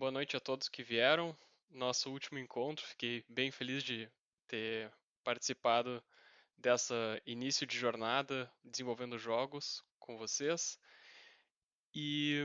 boa noite a todos que vieram. Nosso último encontro, fiquei bem feliz de ter participado dessa início de jornada desenvolvendo jogos com vocês. E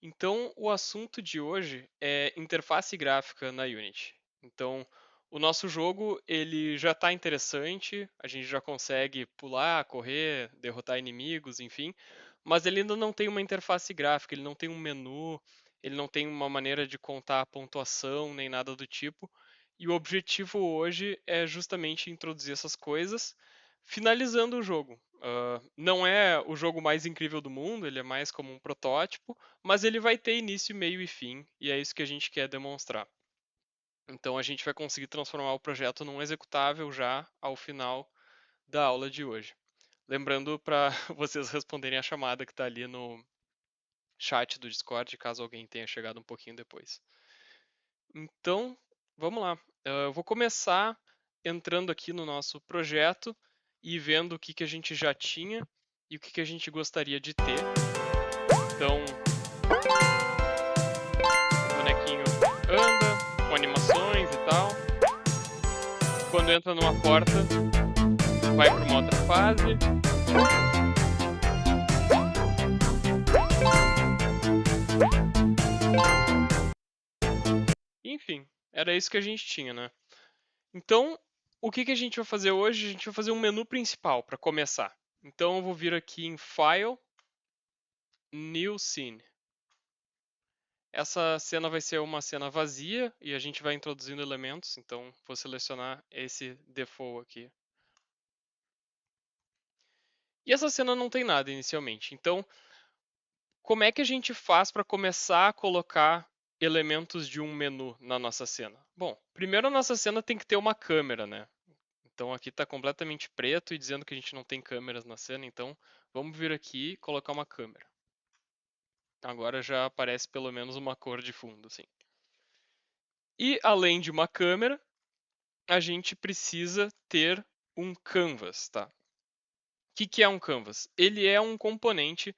então o assunto de hoje é interface gráfica na Unity. Então, o nosso jogo ele já está interessante, a gente já consegue pular, correr, derrotar inimigos, enfim, mas ele ainda não tem uma interface gráfica, ele não tem um menu, ele não tem uma maneira de contar a pontuação nem nada do tipo. E o objetivo hoje é justamente introduzir essas coisas, finalizando o jogo. Não é o jogo mais incrível do mundo, ele é mais como um protótipo, mas ele vai ter início, meio e fim, e é isso que a gente quer demonstrar. Então a gente vai conseguir transformar o projeto num executável já ao final da aula de hoje. Lembrando para vocês responderem a chamada que está ali no chat do Discord, caso alguém tenha chegado um pouquinho depois. Então, vamos lá. Eu vou começar entrando aqui no nosso projeto e vendo o que a gente já tinha e o que a gente gostaria de ter. Então, o bonequinho anda, com animações e tal. Quando entra numa porta, vai para uma outra fase. Enfim, era isso que a gente tinha, né? Então, o que a gente vai fazer hoje? A gente vai fazer um menu principal para começar. Então, eu vou vir aqui em File, New Scene. Essa cena vai ser uma cena vazia e a gente vai introduzindo elementos, então vou selecionar esse default aqui. E essa cena não tem nada inicialmente, então como é que a gente faz para começar a colocar elementos de um menu na nossa cena? Bom, primeiro a nossa cena tem que ter uma câmera, né? Então aqui está completamente preto e dizendo que a gente não tem câmeras na cena, então vamos vir aqui e colocar uma câmera. Agora já aparece pelo menos uma cor de fundo, assim. E além de uma câmera, a gente precisa ter um canvas, tá? O que é um canvas? Ele é um componente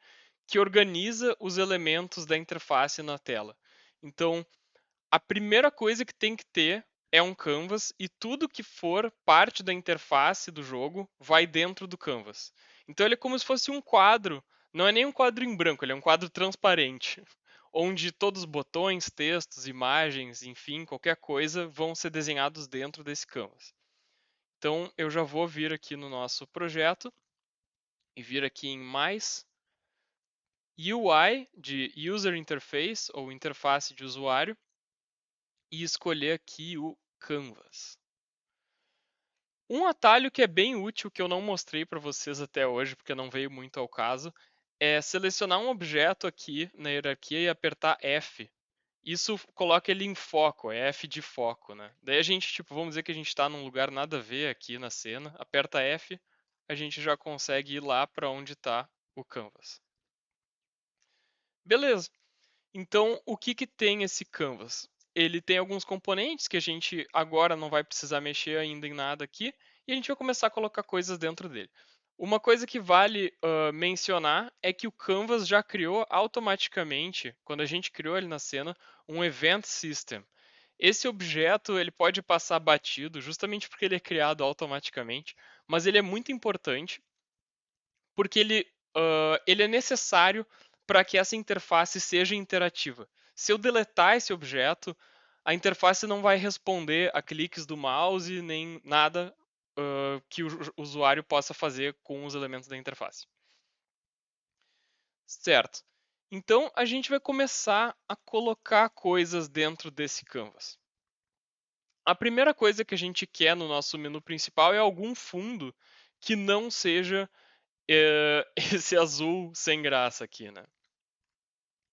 que organiza os elementos da interface na tela. Então, a primeira coisa que tem que ter é um canvas e tudo que for parte da interface do jogo vai dentro do canvas. Então, ele é como se fosse um quadro, não é nem um quadro em branco, ele é um quadro transparente, onde todos os botões, textos, imagens, enfim, qualquer coisa vão ser desenhados dentro desse canvas. Então, eu já vou vir aqui no nosso projeto e vir aqui em mais UI de User Interface ou interface de usuário e escolher aqui o Canvas. Um atalho que é bem útil, que eu não mostrei para vocês até hoje, porque não veio muito ao caso, é selecionar um objeto aqui na hierarquia e apertar F. Isso coloca ele em foco, é F de foco, né? Daí a gente, tipo, vamos dizer que a gente está num lugar nada a ver aqui na cena, aperta F, a gente já consegue ir lá para onde está o canvas. Beleza. Então, o que tem esse canvas? Ele tem alguns componentes que a gente agora não vai precisar mexer ainda em nada aqui, e a gente vai começar a colocar coisas dentro dele. Uma coisa que vale mencionar é que o Canvas já criou automaticamente, quando a gente criou ele na cena, um Event System. Esse objeto ele pode passar batido, justamente porque ele é criado automaticamente, mas ele é muito importante porque ele é necessário para que essa interface seja interativa. Se eu deletar esse objeto, a interface não vai responder a cliques do mouse nem nada que o usuário possa fazer com os elementos da interface. Certo. Então a gente vai começar a colocar coisas dentro desse canvas. A primeira coisa que a gente quer no nosso menu principal é algum fundo que não seja esse azul sem graça aqui, né?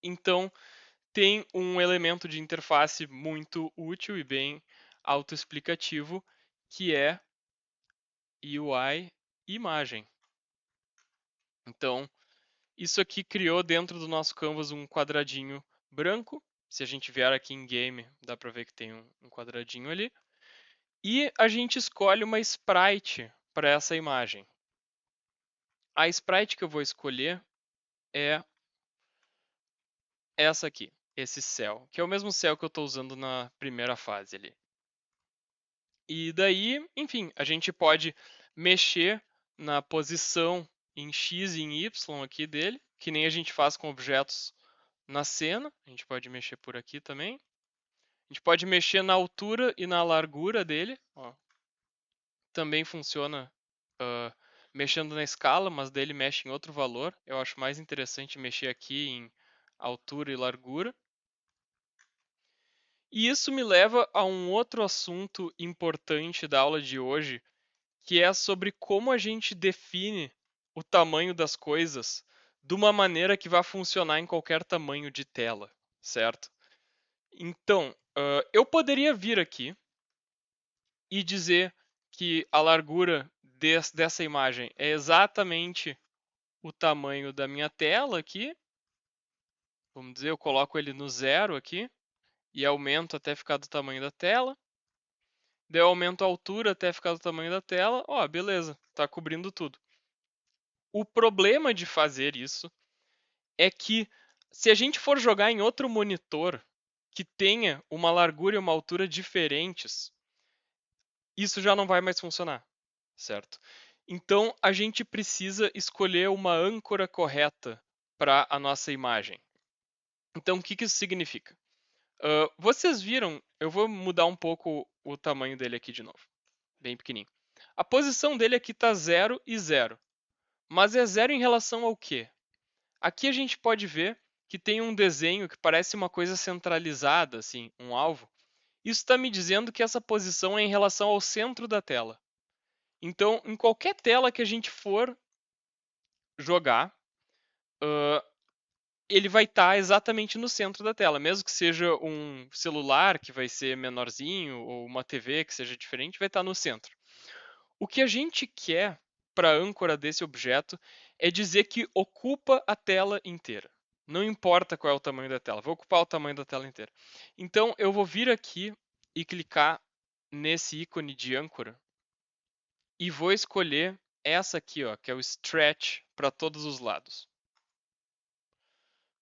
Então, tem um elemento de interface muito útil e bem autoexplicativo, que é UI imagem. Então, isso aqui criou dentro do nosso canvas um quadradinho branco. Se a gente vier aqui em game, dá para ver que tem um quadradinho ali. E a gente escolhe uma sprite para essa imagem. A sprite que eu vou escolher é essa aqui. esse céu, que é o mesmo céu que eu estou usando na primeira fase ali. E daí, enfim, a gente pode mexer na posição em X e em Y aqui dele, que nem a gente faz com objetos na cena. A gente pode mexer por aqui também. A gente pode mexer na altura e na largura dele. Ó. Também funciona mexendo na escala, mas dele mexe em outro valor. Eu acho mais interessante mexer aqui em altura e largura. E isso me leva a um outro assunto importante da aula de hoje, que é sobre como a gente define o tamanho das coisas de uma maneira que vá funcionar em qualquer tamanho de tela, certo? Então, eu poderia vir aqui e dizer que a largura dessa imagem é exatamente o tamanho da minha tela aqui. Vamos dizer, eu coloco ele no 0 aqui e aumento até ficar do tamanho da tela. Daí eu aumento a altura até ficar do tamanho da tela. Ó, beleza, tá cobrindo tudo. O problema de fazer isso é que se a gente for jogar em outro monitor que tenha uma largura e uma altura diferentes, isso já não vai mais funcionar, certo? Então a gente precisa escolher uma âncora correta para a nossa imagem. Então o que isso significa? Vocês viram, eu vou mudar um pouco o tamanho dele aqui de novo, bem pequenininho. A posição dele aqui está 0 e 0. Mas é 0 em relação ao quê? Aqui a gente pode ver que tem um desenho que parece uma coisa centralizada, assim, um alvo. Isso está me dizendo que essa posição é em relação ao centro da tela. Então, em qualquer tela que a gente for jogar, ele vai estar exatamente no centro da tela. Mesmo que seja um celular que vai ser menorzinho, ou uma TV que seja diferente, vai estar no centro. O que a gente quer para a âncora desse objeto é dizer que ocupa a tela inteira. Não importa qual é o tamanho da tela, vou ocupar o tamanho da tela inteira. Então eu vou vir aqui e clicar nesse ícone de âncora e vou escolher essa aqui, ó, que é o Stretch para todos os lados.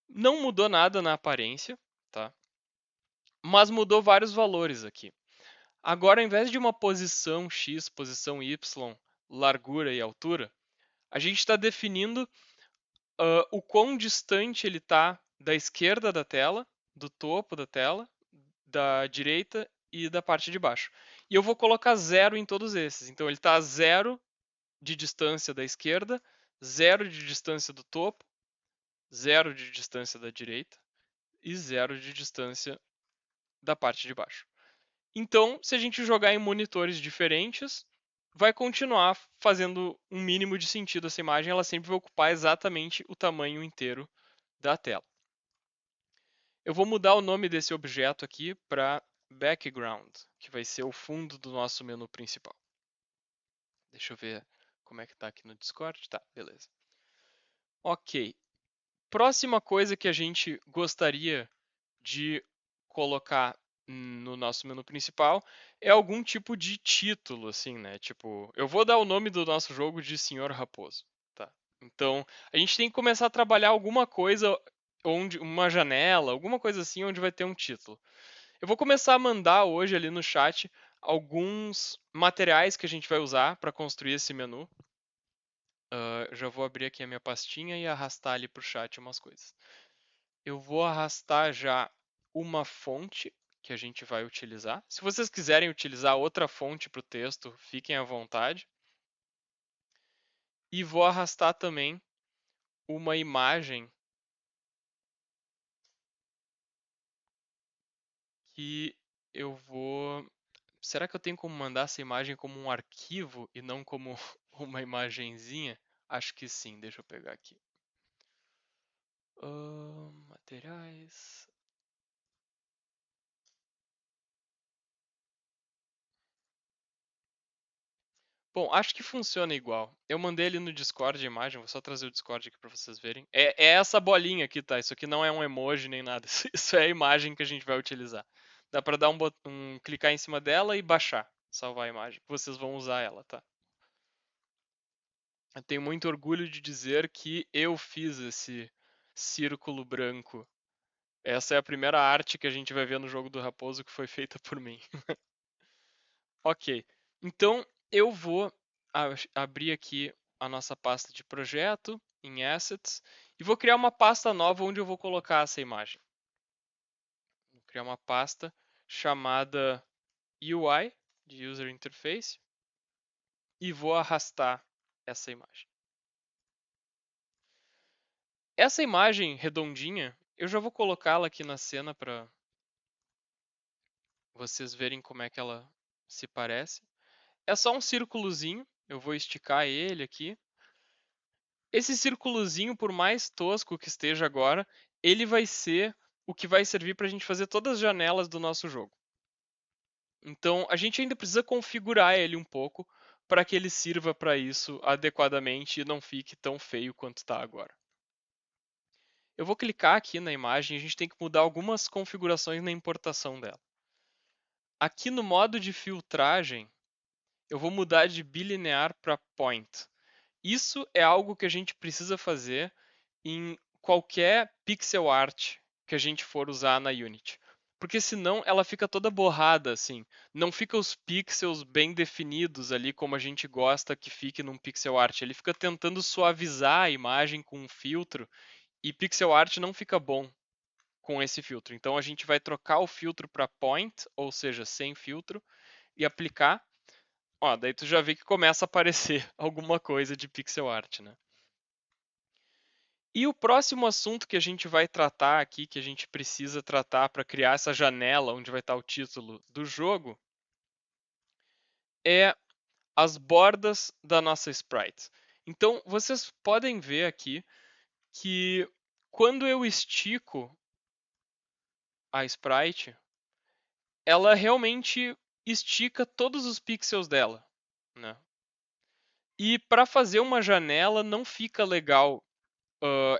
Não mudou nada na aparência, tá? Mas mudou vários valores aqui. Agora, ao invés de uma posição X, posição Y, largura e altura, a gente está definindo o quão distante ele está da esquerda da tela, do topo da tela, da direita e da parte de baixo. E eu vou colocar 0 em todos esses. Então ele está a 0 de distância da esquerda, 0 de distância do topo, 0 de distância da direita e 0 de distância da parte de baixo. Então, se a gente jogar em monitores diferentes, vai continuar fazendo um mínimo de sentido essa imagem, ela sempre vai ocupar exatamente o tamanho inteiro da tela. Eu vou mudar o nome desse objeto aqui para background, que vai ser o fundo do nosso menu principal. Deixa eu ver como é que está aqui no Discord. Tá, beleza. Ok. Próxima coisa que a gente gostaria de colocar no nosso menu principal é algum tipo de título, assim, né? Tipo, eu vou dar o nome do nosso jogo de Senhor Raposo, tá? Então, a gente tem que começar a trabalhar alguma coisa onde uma janela, alguma coisa assim onde vai ter um título. Eu vou começar a mandar hoje ali no chat alguns materiais que a gente vai usar para construir esse menu. Já vou abrir aqui a minha pastinha e arrastar ali para o chat umas coisas. Eu vou arrastar já uma fonte que a gente vai utilizar. Se vocês quiserem utilizar outra fonte para o texto, fiquem à vontade. E vou arrastar também uma imagem que eu vou. Será que eu tenho como mandar essa imagem como um arquivo e não como uma imagenzinha? Acho que sim, deixa eu pegar aqui. Materiais. Bom, acho que funciona igual. Eu mandei ele no Discord a imagem, vou só trazer o Discord aqui para vocês verem. É essa bolinha aqui, tá? Isso aqui não é um emoji nem nada. Isso é a imagem que a gente vai utilizar. Dá para dar clicar em cima dela e baixar, salvar a imagem. Vocês vão usar ela, tá? Eu tenho muito orgulho de dizer que eu fiz esse círculo branco Essa é a primeira arte que a gente vai ver no jogo do Raposo que foi feita por mim. Ok, então eu vou abrir aqui a nossa pasta de projeto em Assets e vou criar uma pasta nova onde eu vou colocar essa imagem. Vou criar uma pasta chamada UI, de User Interface, e vou arrastar essa imagem. Essa imagem redondinha, eu já vou colocá-la aqui na cena para vocês verem como é que ela se parece. É só um círculozinho, eu vou esticar ele aqui. Esse círculozinho, por mais tosco que esteja agora, ele vai ser o que vai servir para a gente fazer todas as janelas do nosso jogo. Então, a gente ainda precisa configurar ele um pouco para que ele sirva para isso adequadamente e não fique tão feio quanto está agora. Eu vou clicar aqui na imagem e a gente tem que mudar algumas configurações na importação dela. Aqui no modo de filtragem, eu vou mudar de bilinear para point. Isso é algo que a gente precisa fazer em qualquer pixel art que a gente for usar na Unity. Porque senão ela fica toda borrada assim. Não fica os pixels bem definidos ali como a gente gosta que fique num pixel art. Ele fica tentando suavizar a imagem com um filtro e pixel art não fica bom com esse filtro. Então a gente vai trocar o filtro para point, ou seja, sem filtro, e aplicar. Ó, daí tu já vê que começa a aparecer alguma coisa de pixel art, né? E o próximo assunto que a gente vai tratar aqui, que a gente precisa tratar para criar essa janela onde vai estar o título do jogo, é as bordas da nossa sprite. Então, vocês podem ver aqui que quando eu estico a sprite, ela realmente estica todos os pixels dela, né? E para fazer uma janela não fica legal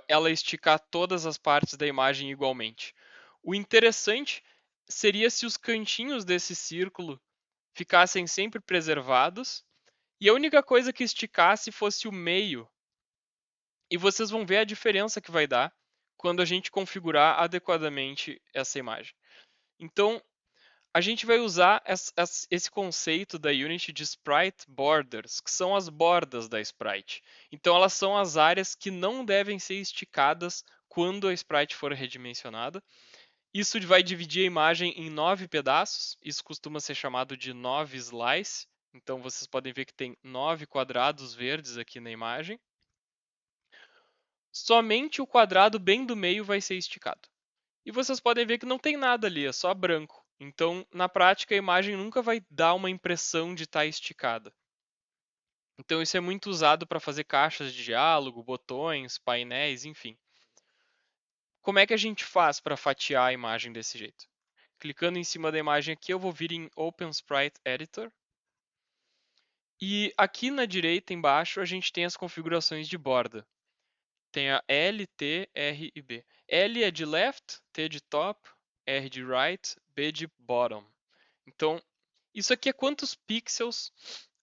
ela esticar todas as partes da imagem igualmente. O interessante seria se os cantinhos desse círculo ficassem sempre preservados e a única coisa que esticasse fosse o meio. E vocês vão ver a diferença que vai dar quando a gente configurar adequadamente essa imagem. Então, a gente vai usar esse conceito da Unity de Sprite Borders, que são as bordas da Sprite. Então, elas são as áreas que não devem ser esticadas quando a Sprite for redimensionada. Isso vai dividir a imagem em 9 pedaços. Isso costuma ser chamado de 9 slice. Então, vocês podem ver que tem 9 quadrados verdes aqui na imagem. Somente o quadrado bem do meio vai ser esticado. E vocês podem ver que não tem nada ali, é só branco. Então, na prática, a imagem nunca vai dar uma impressão de estar esticada. Então, isso é muito usado para fazer caixas de diálogo, botões, painéis, enfim. Como é que a gente faz para fatiar a imagem desse jeito? Clicando em cima da imagem aqui, eu vou vir em Open Sprite Editor. E aqui na direita, embaixo, a gente tem as configurações de borda. Tem a L, T, R e B. L é de left, T de top, R de right, B de bottom. Então, isso aqui é quantos pixels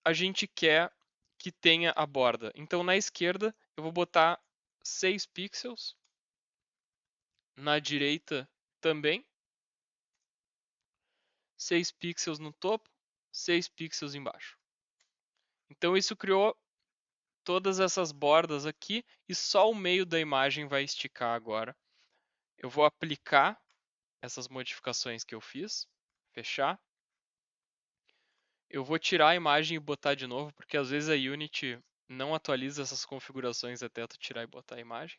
a gente quer que tenha a borda. Então, na esquerda, eu vou botar 6 pixels. Na direita também. 6 pixels no topo, 6 pixels embaixo. Então, isso criou todas essas bordas aqui e só o meio da imagem vai esticar agora. Eu vou aplicar essas modificações que eu fiz, fechar. Eu vou tirar a imagem e botar de novo, porque às vezes a Unity não atualiza essas configurações até tu tirar e botar a imagem.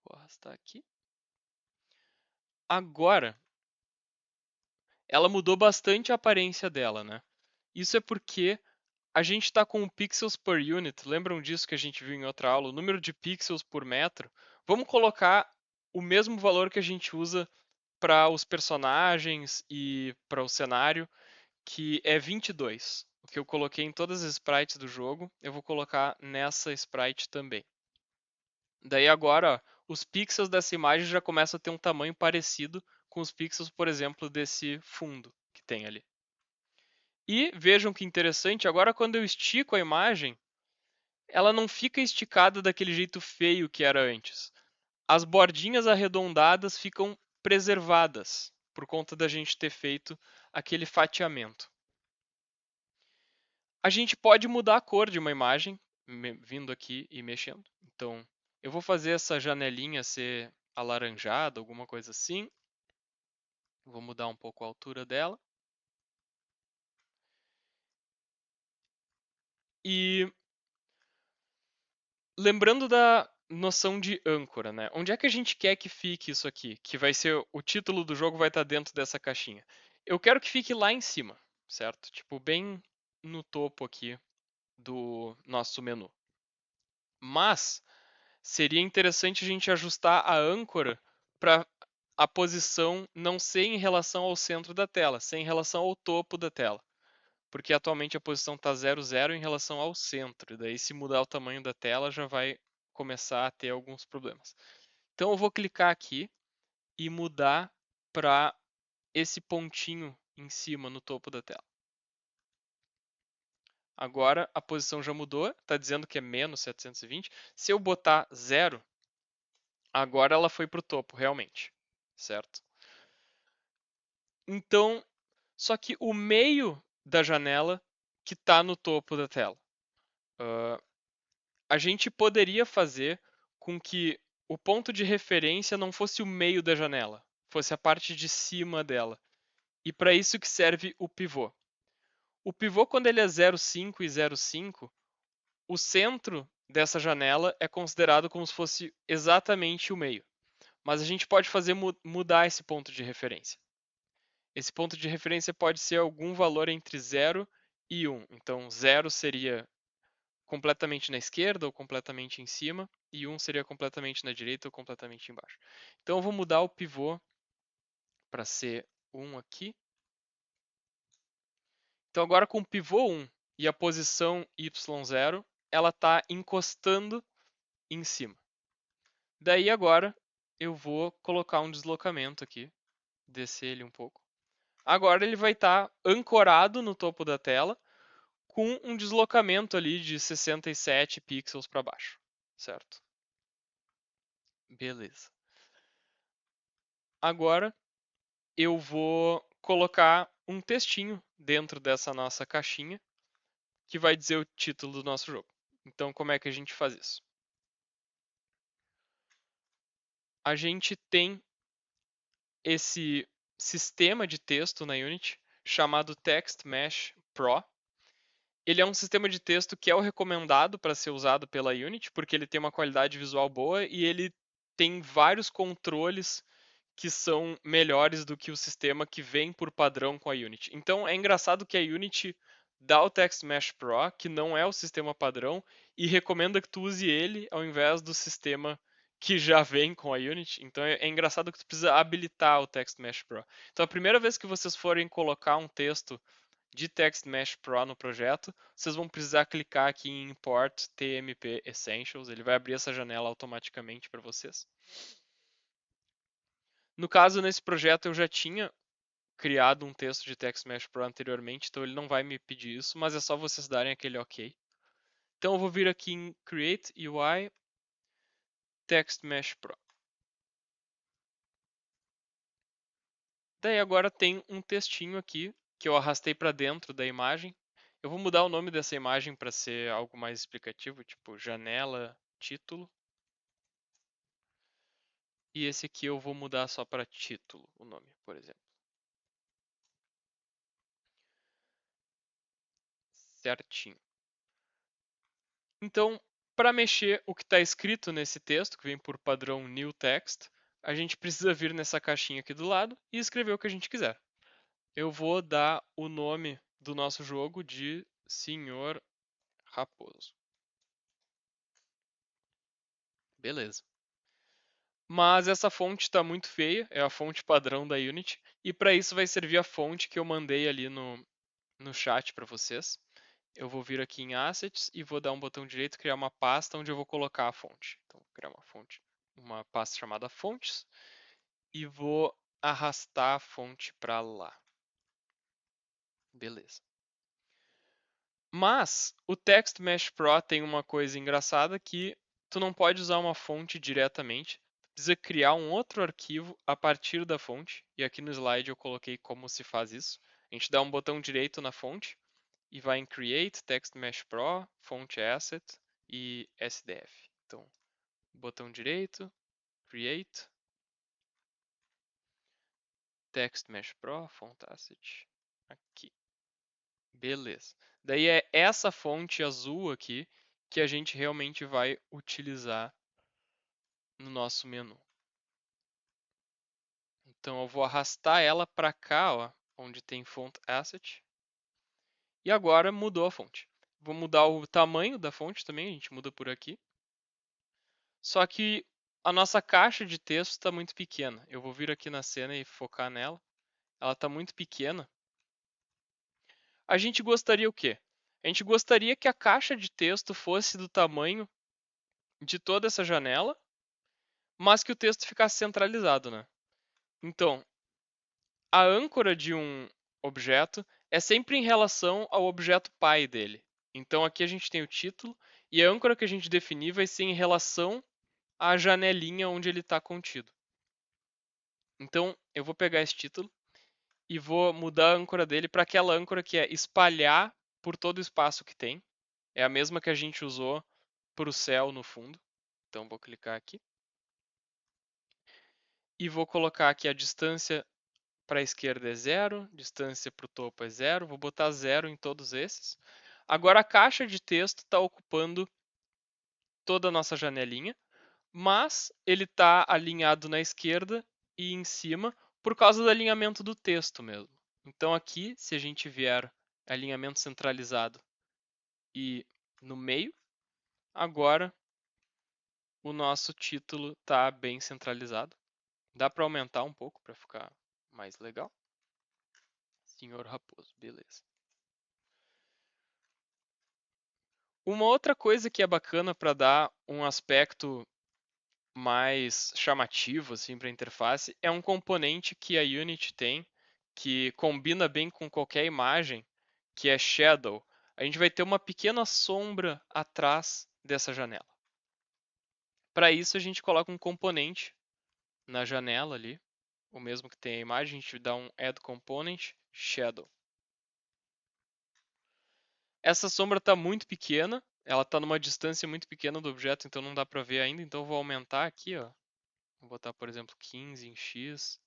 Vou arrastar aqui. Agora, ela mudou bastante a aparência dela, né? Isso é porque a gente está com o pixels per unit. Lembram disso que a gente viu em outra aula? O número de pixels por metro. Vamos colocar o mesmo valor que a gente usa para os personagens e para o cenário, que é 22. O que eu coloquei em todas as sprites do jogo, eu vou colocar nessa sprite também. Daí agora, os pixels dessa imagem já começam a ter um tamanho parecido com os pixels, por exemplo, desse fundo que tem ali. E vejam que interessante, agora quando eu estico a imagem, ela não fica esticada daquele jeito feio que era antes. as bordinhas arredondadas ficam preservadas por conta da gente ter feito aquele fatiamento. A gente pode mudar a cor de uma imagem, vindo aqui e mexendo. Então, eu vou fazer essa janelinha ser alaranjada, alguma coisa assim. Vou mudar um pouco a altura dela. E lembrando da noção de âncora, né? Onde é que a gente quer que fique isso aqui? Que vai ser o título do jogo vai estar dentro dessa caixinha. Eu quero que fique lá em cima, certo? Tipo, bem no topo aqui do nosso menu. Mas seria interessante a gente ajustar a âncora para a posição não ser em relação ao centro da tela, ser em relação ao topo da tela. Porque atualmente a posição está 0, 0 em relação ao centro. E daí, se mudar o tamanho da tela, já vai começar a ter alguns problemas. Então, eu vou clicar aqui e mudar para esse pontinho em cima, no topo da tela. Agora a posição já mudou, está dizendo que é menos 720. Se eu botar 0, agora ela foi para o topo, realmente, certo? Então, só que o meio da janela que está no topo da tela. A gente poderia fazer com que o ponto de referência não fosse o meio da janela, fosse a parte de cima dela. E para isso que serve o pivô. O pivô, quando ele é 0,5 e 0,5, o centro dessa janela é considerado como se fosse exatamente o meio. Mas a gente pode fazer mudar esse ponto de referência. Esse ponto de referência pode ser algum valor entre 0 e 1. Então, 0 seria completamente na esquerda ou completamente em cima, e 1 seria completamente na direita ou completamente embaixo. Então, eu vou mudar o pivô para ser 1 aqui. Então, agora com o pivô 1 e a posição y0, ela está encostando em cima. Daí agora eu vou colocar um deslocamento aqui, descer ele um pouco. Agora ele vai estar ancorado no topo da tela com um deslocamento ali de 67 pixels para baixo, certo? Beleza. Agora eu vou colocar um textinho dentro dessa nossa caixinha que vai dizer o título do nosso jogo. Então, como é que a gente faz isso? A gente tem esse sistema de texto na Unity chamado Text Mesh Pro. Ele é um sistema de texto que é o recomendado para ser usado pela Unity, porque ele tem uma qualidade visual boa e ele tem vários controles que são melhores do que o sistema que vem por padrão com a Unity. Então é engraçado que a Unity dá o Text Mesh Pro, que não é o sistema padrão, e recomenda que tu use ele ao invés do sistema que já vem com a Unity. Então é engraçado que tu precisa habilitar o Text Mesh Pro. Então a primeira vez que vocês forem colocar um texto de Text Mesh Pro no projeto, vocês vão precisar clicar aqui em Import TMP Essentials. Ele vai abrir essa janela automaticamente para vocês. No caso, nesse projeto eu já tinha criado um texto de Text Mesh Pro anteriormente, então ele não vai me pedir isso, mas é só vocês darem aquele OK. Então eu vou vir aqui em Create UI Text Mesh Pro. Daí agora tem um textinho aqui que eu arrastei para dentro da imagem. Eu vou mudar o nome dessa imagem para ser algo mais explicativo, tipo janela, título. E esse aqui eu vou mudar só para título, o nome, por exemplo. Certinho. Então, para mexer o que está escrito nesse texto, que vem por padrão New Text, a gente precisa vir nessa caixinha aqui do lado e escrever o que a gente quiser. Eu vou dar o nome do nosso jogo de Senhor Raposo. Beleza. Mas essa fonte está muito feia, é a fonte padrão da Unity, e para isso vai servir a fonte que eu mandei ali no chat para vocês. Eu vou vir aqui em Assets e vou dar um botão direito, criar uma pasta onde eu vou colocar a fonte. Então, vou criar uma pasta chamada fontes, e vou arrastar a fonte para lá. Beleza. Mas o Text Mesh Pro tem uma coisa engraçada que tu não pode usar uma fonte diretamente, tu precisa criar um outro arquivo a partir da fonte. E aqui no slide eu coloquei como se faz isso. A gente dá um botão direito na fonte e vai em Create, Text Mesh Pro, Font Asset e SDF. Então, botão direito, Create, Text Mesh Pro, Font Asset, aqui. Beleza. Daí é essa fonte azul aqui que a gente realmente vai utilizar no nosso menu. Então eu vou arrastar ela para cá, ó, onde tem Font Asset. E agora mudou a fonte. Vou mudar o tamanho da fonte também, a gente muda por aqui. Só que a nossa caixa de texto está muito pequena. Eu vou vir aqui na cena e focar nela. Ela está muito pequena. A gente gostaria o quê? A gente gostaria que a caixa de texto fosse do tamanho de toda essa janela, mas que o texto ficasse centralizado, né? Então, a âncora de um objeto é sempre em relação ao objeto pai dele. Então aqui a gente tem o título e a âncora que a gente definir vai ser em relação à janelinha onde ele está contido. Então eu vou pegar esse título e vou mudar a âncora dele para aquela âncora que é espalhar por todo o espaço que tem. É a mesma que a gente usou para o céu no fundo. Então vou clicar aqui. E vou colocar aqui a distância para a esquerda é 0, distância para o topo é 0, vou botar 0 em todos esses. Agora a caixa de texto está ocupando toda a nossa janelinha, mas ele está alinhado na esquerda e em cima por causa do alinhamento do texto mesmo. Então aqui, se a gente vier alinhamento centralizado e no meio, agora o nosso título está bem centralizado. Dá para aumentar um pouco para ficar mais legal. Senhor Raposo, beleza. Uma outra coisa que é bacana para dar um aspecto mais chamativo assim, para a interface é um componente que a Unity tem que combina bem com qualquer imagem, que é Shadow. A gente vai ter uma pequena sombra atrás dessa janela. Para isso a gente coloca um componente na janela ali, o mesmo que tem a imagem, a gente dá um Add Component Shadow. Essa sombra está muito pequena, ela está numa distância muito pequena do objeto, então não dá para ver ainda. Então eu vou aumentar aqui, ó. Vou botar, por exemplo, 15 em X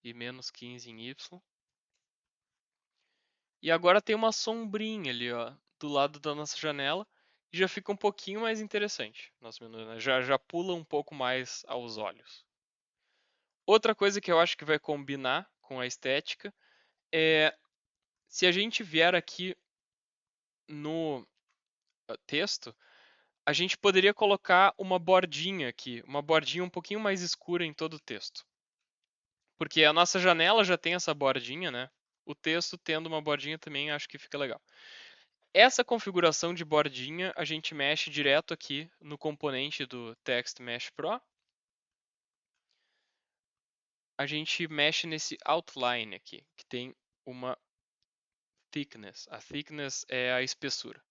e menos 15 em Y. E agora tem uma sombrinha ali, ó, do lado da nossa janela. E já fica um pouquinho mais interessante nosso menu, né? Já pula um pouco mais aos olhos. Outra coisa que eu acho que vai combinar com a estética é se a gente vier aqui no texto, a gente poderia colocar uma bordinha aqui, uma bordinha um pouquinho mais escura em todo o texto. Porque a nossa janela já tem essa bordinha, né? O texto tendo uma bordinha também acho que fica legal. Essa configuração de bordinha a gente mexe direto aqui no componente do Text Mesh Pro. A gente mexe nesse outline aqui, que tem uma thickness. A thickness é a espessura.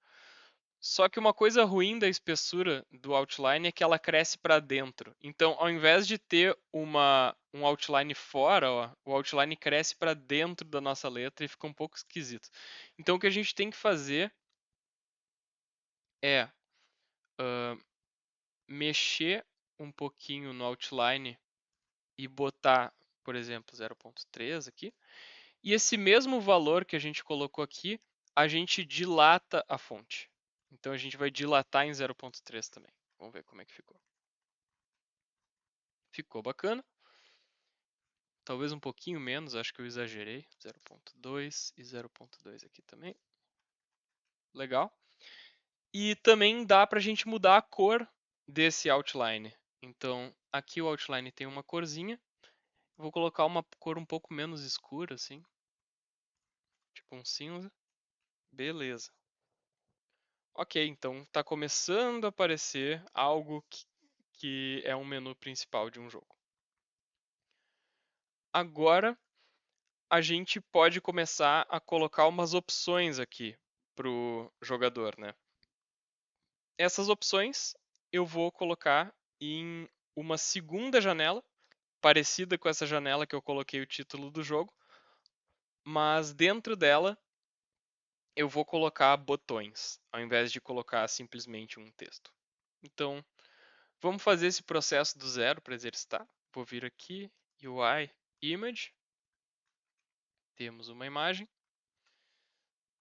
Só que uma coisa ruim da espessura do outline é que ela cresce para dentro. Então, ao invés de ter um outline fora, ó, o outline cresce para dentro da nossa letra e fica um pouco esquisito. Então, o que a gente tem que fazer é mexer um pouquinho no outline e botar, por exemplo, 0.3 aqui. E esse mesmo valor que a gente colocou aqui, a gente dilata a fonte. Então a gente vai dilatar em 0.3 também. Vamos ver como é que ficou. Ficou bacana. Talvez um pouquinho menos, acho que eu exagerei. 0.2 e 0.2 aqui também. Legal. E também dá para a gente mudar a cor desse outline. Então aqui o outline tem uma corzinha. Vou colocar uma cor um pouco menos escura, assim. Tipo um cinza. Beleza. Ok, então está começando a aparecer algo que é um menu principal de um jogo. Agora a gente pode começar a colocar umas opções aqui para o jogador, né? Essas opções eu vou colocar em uma segunda janela, parecida com essa janela que eu coloquei o título do jogo, mas dentro dela eu vou colocar botões, ao invés de colocar simplesmente um texto. Então, vamos fazer esse processo do zero para exercitar. Vou vir aqui, UI, Image, temos uma imagem.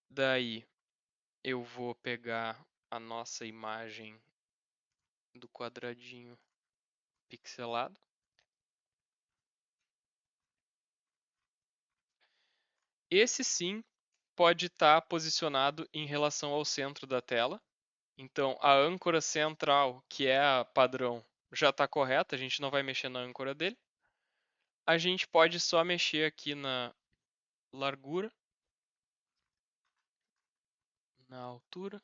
Daí, eu vou pegar a nossa imagem do quadradinho pixelado. Esse sim pode estar posicionado em relação ao centro da tela. Então, a âncora central, que é a padrão, já está correta, a gente não vai mexer na âncora dele. A gente pode só mexer aqui na largura, na altura.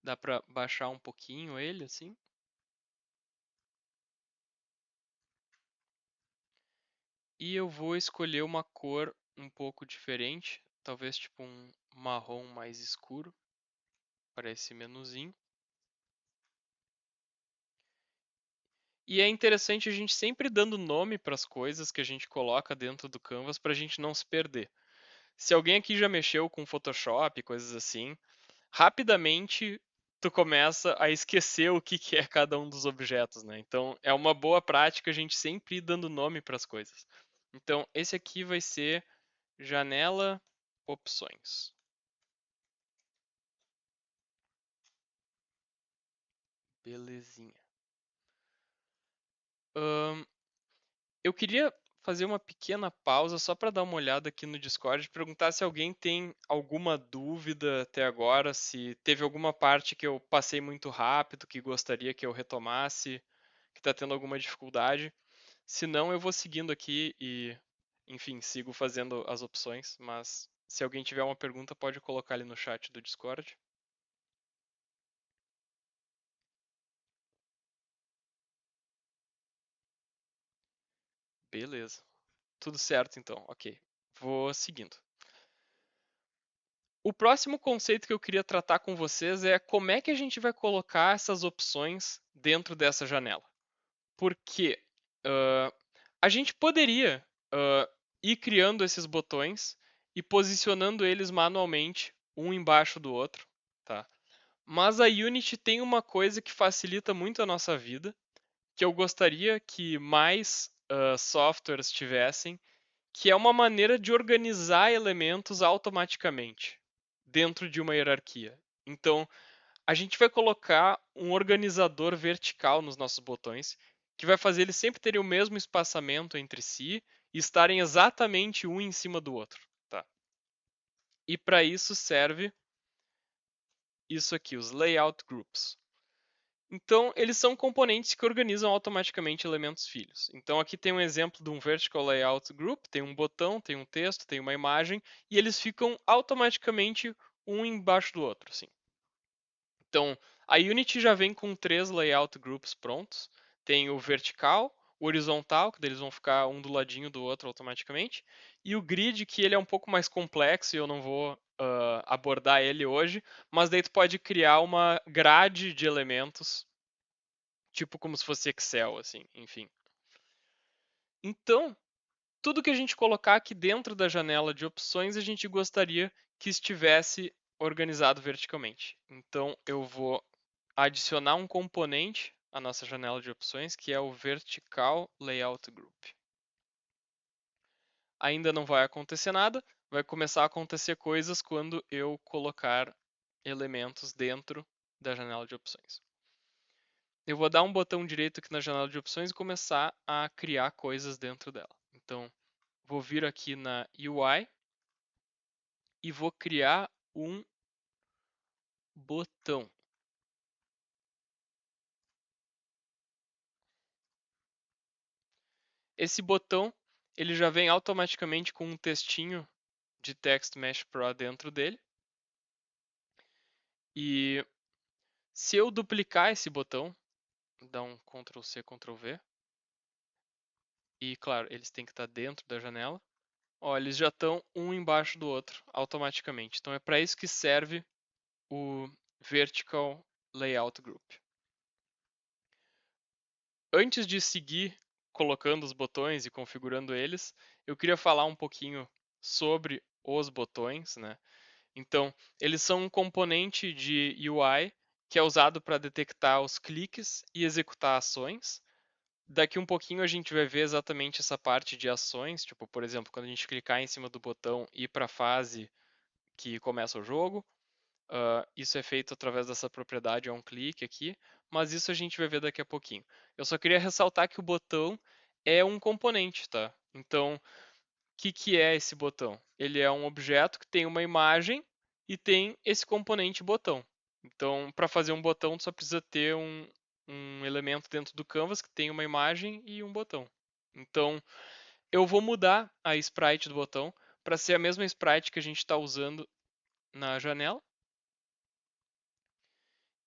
Dá para baixar um pouquinho ele, assim. E eu vou escolher uma cor um pouco diferente, talvez tipo um marrom mais escuro, para esse menuzinho. E é interessante a gente sempre dando nome para as coisas que a gente coloca dentro do Canvas para a gente não se perder. Se alguém aqui já mexeu com Photoshop, coisas assim, rapidamente tu começa a esquecer o que é cada um dos objetos, né? Então é uma boa prática a gente sempre ir dando nome para as coisas. Então esse aqui vai ser janela opções. Belezinha. Eu queria fazer uma pequena pausa só para dar uma olhada aqui no Discord, perguntar se alguém tem alguma dúvida até agora, se teve alguma parte que eu passei muito rápido, que gostaria que eu retomasse, que está tendo alguma dificuldade. Se não, eu vou seguindo aqui e, enfim, sigo fazendo as opções, mas se alguém tiver uma pergunta, pode colocar ali no chat do Discord. Beleza. Tudo certo então, ok. Vou seguindo. O próximo conceito que eu queria tratar com vocês é como é que a gente vai colocar essas opções dentro dessa janela. Porque a gente poderia ir criando esses botões e posicionando eles manualmente, um embaixo do outro, tá? Mas a Unity tem uma coisa que facilita muito a nossa vida, que eu gostaria que mais softwares tivessem, que é uma maneira de organizar elementos automaticamente dentro de uma hierarquia. Então, a gente vai colocar um organizador vertical nos nossos botões, que vai fazer eles sempre terem o mesmo espaçamento entre si e estarem exatamente um em cima do outro, tá? E para isso serve isso aqui, os layout groups. Então, eles são componentes que organizam automaticamente elementos filhos. Então, aqui tem um exemplo de um Vertical Layout Group, tem um botão, tem um texto, tem uma imagem, e eles ficam automaticamente um embaixo do outro, assim. Então, a Unity já vem com 3 Layout Groups prontos. Tem o vertical, o horizontal, que eles vão ficar um do ladinho do outro automaticamente, e o grid, que ele é um pouco mais complexo e eu não vou abordar ele hoje, mas daí tu pode criar uma grade de elementos tipo como se fosse Excel, assim, enfim. Então, tudo que a gente colocar aqui dentro da janela de opções, a gente gostaria que estivesse organizado verticalmente. Então, eu vou adicionar um componente à nossa janela de opções, que é o Vertical Layout Group. Ainda não vai acontecer nada, vai começar a acontecer coisas quando eu colocar elementos dentro da janela de opções. Eu vou dar um botão direito aqui na janela de opções e começar a criar coisas dentro dela. Então, vou vir aqui na UI e vou criar um botão. Esse botão, ele já vem automaticamente com um textinho de Text Mesh Pro dentro dele. E se eu duplicar esse botão, dar um Ctrl C, Ctrl V, e claro, eles têm que estar dentro da janela. Ó, eles já estão um embaixo do outro automaticamente. Então é para isso que serve o Vertical Layout Group. antes de seguir colocando os botões e configurando eles, eu queria falar um pouquinho sobre os botões, né? Então, eles são um componente de UI que é usado para detectar os cliques e executar ações. Daqui um pouquinho a gente vai ver exatamente essa parte de ações, tipo, por exemplo, quando a gente clicar em cima do botão e ir para a fase que começa o jogo. Isso é feito através dessa propriedade um clique aqui, mas isso a gente vai ver daqui a pouquinho. Eu só queria ressaltar que o botão é um componente, tá? Então, o que é esse botão? Ele é um objeto que tem uma imagem e tem esse componente botão. Então, para fazer um botão, só precisa ter um elemento dentro do canvas que tem uma imagem e um botão. Então, eu vou mudar a sprite do botão para ser a mesma sprite que a gente está usando na janela.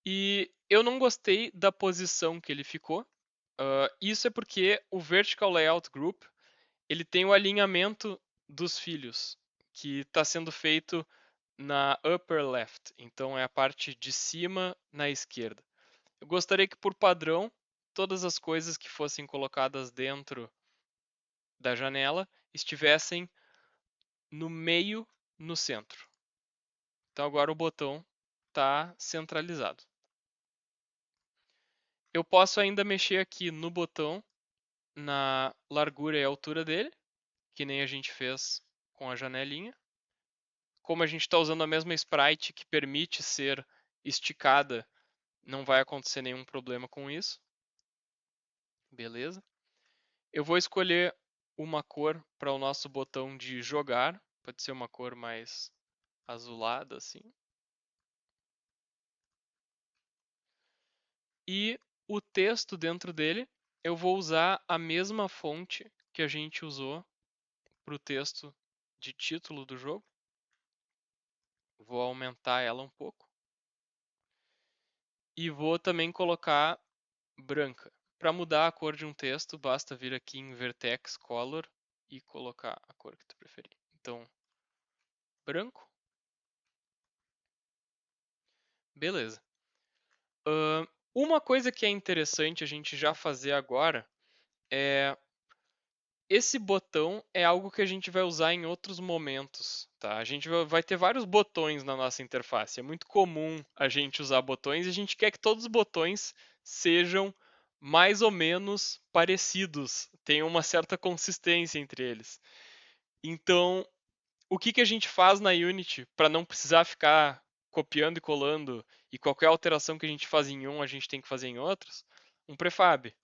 E eu não gostei da posição que ele ficou. Isso é porque o Vertical Layout Group ele tem o alinhamento dos filhos, que está sendo feito na upper left. Então é a parte de cima na esquerda. Eu gostaria que, por padrão, todas as coisas que fossem colocadas dentro da janela estivessem no meio, no centro. Então agora o botão está centralizado. Eu posso ainda mexer aqui no botão, na largura e altura dele, que nem a gente fez com a janelinha. Como a gente está usando a mesma sprite que permite ser esticada, não vai acontecer nenhum problema com isso. Beleza? Eu vou escolher uma cor para o nosso botão de jogar. Pode ser uma cor mais azulada, assim. E o texto dentro dele, eu vou usar a mesma fonte que a gente usou para o texto de título do jogo. Vou aumentar ela um pouco. E vou também colocar branca. Para mudar a cor de um texto, basta vir aqui em Vertex Color e colocar a cor que tu preferir. Então, branco. Beleza. Uma coisa que é interessante a gente já fazer agora é esse botão é algo que a gente vai usar em outros momentos, tá? A gente vai ter vários botões na nossa interface. É muito comum a gente usar botões e a gente quer que todos os botões sejam mais ou menos parecidos, tenham uma certa consistência entre eles. Então, o que a gente faz na Unity para não precisar ficar copiando e colando e qualquer alteração que a gente faz em um, a gente tem que fazer em outros? Um prefab.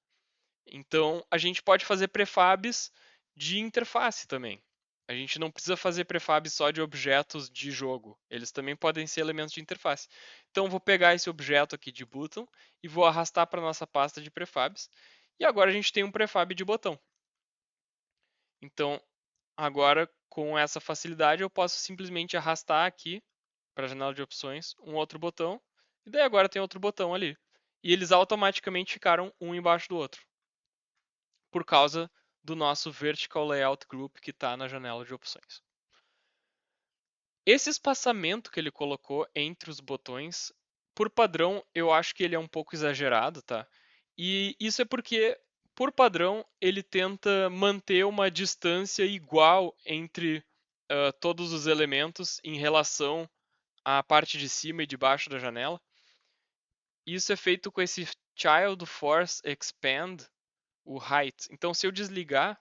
Então, a gente pode fazer prefabs de interface também. A gente não precisa fazer prefabs só de objetos de jogo. Eles também podem ser elementos de interface. Então, vou pegar esse objeto aqui de button e vou arrastar para a nossa pasta de prefabs. E agora a gente tem um prefab de botão. Então, agora, com essa facilidade, eu posso simplesmente arrastar aqui para a janela de opções um outro botão. E daí agora tem outro botão ali. E eles automaticamente ficaram um embaixo do outro, por causa do nosso Vertical Layout Group que está na janela de opções. Esse espaçamento que ele colocou entre os botões, por padrão, eu acho que ele é um pouco exagerado, tá? E isso é porque, por padrão, ele tenta manter uma distância igual entre todos os elementos em relação à parte de cima e de baixo da janela. Isso é feito com esse Child Force Expand, o height. Então, se eu desligar,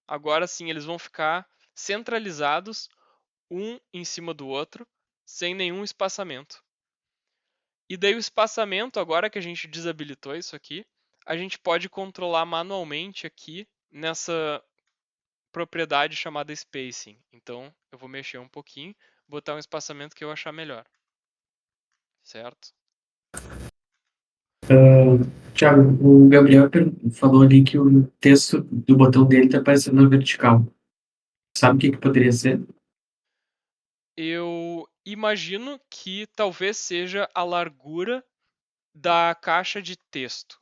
agora sim eles vão ficar centralizados, um em cima do outro, sem nenhum espaçamento. E daí o espaçamento, agora que a gente desabilitou isso aqui, a gente pode controlar manualmente aqui nessa propriedade chamada spacing. Então, eu vou mexer um pouquinho, botar um espaçamento que eu achar melhor. Certo? Thiago, o Gabriel falou ali que o texto do botão dele está aparecendo na vertical. Sabe o que poderia ser? Eu imagino que talvez seja a largura da caixa de texto.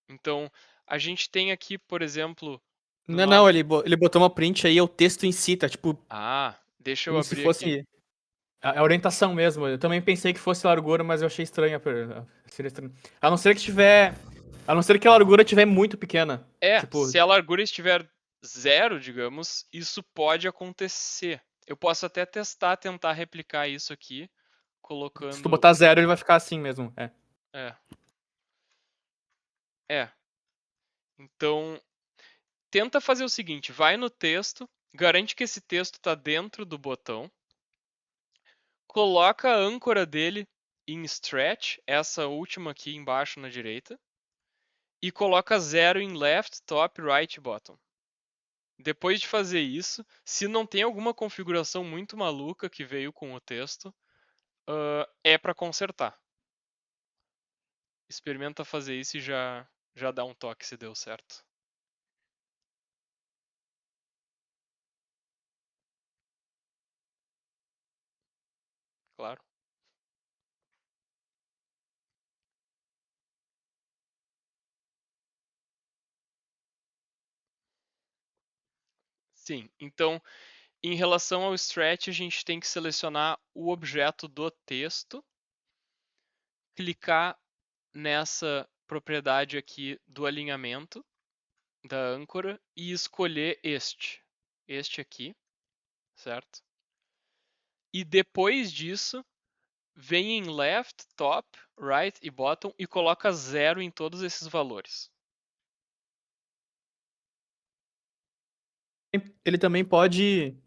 Então, a gente tem aqui, por exemplo, no Não, não, nosso. ele botou uma print aí, é o texto em si, tá tipo, Ah, deixa eu como se abrir aqui. fosse a orientação mesmo. Eu também pensei que fosse largura, mas eu achei estranho. Seria estranho. A não ser que tiver. A não ser que a largura estiver muito pequena. Tipo, Se a largura estiver 0, digamos, isso pode acontecer. Eu posso até tentar replicar isso aqui, se tu colocando. botar 0, ele vai ficar assim mesmo. É. É, é. Então, tenta fazer o seguinte: vai no texto, garante que esse texto está dentro do botão, coloca a âncora dele em stretch, essa última aqui embaixo na direita, e coloca 0 em left, top, right, bottom. Depois de fazer isso, se não tem alguma configuração muito maluca que veio com o texto, é para consertar. Experimenta fazer isso e já dá um toque se deu certo. Claro. Sim, então em relação ao stretch, a gente tem que selecionar o objeto do texto, clicar nessa propriedade aqui do alinhamento da âncora e escolher este aqui, certo? E depois disso, vem em left, top, right e bottom e coloca 0 em todos esses valores. Ele também pode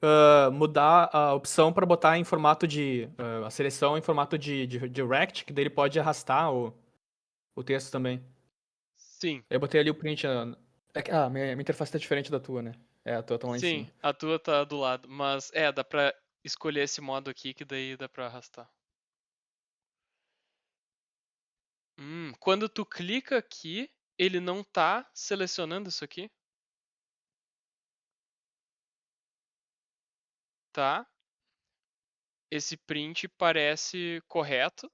mudar a opção para botar em formato de. A seleção em formato de rect, que daí ele pode arrastar o texto também. Sim, Eu botei ali o print. Minha interface tá diferente da tua, né? É, a tua tá lá em cima. sim, a tua tá do lado, mas dá pra escolher esse modo aqui que daí dá pra arrastar. Quando tu clica aqui, ele não tá selecionando isso aqui, tá? Esse print parece correto.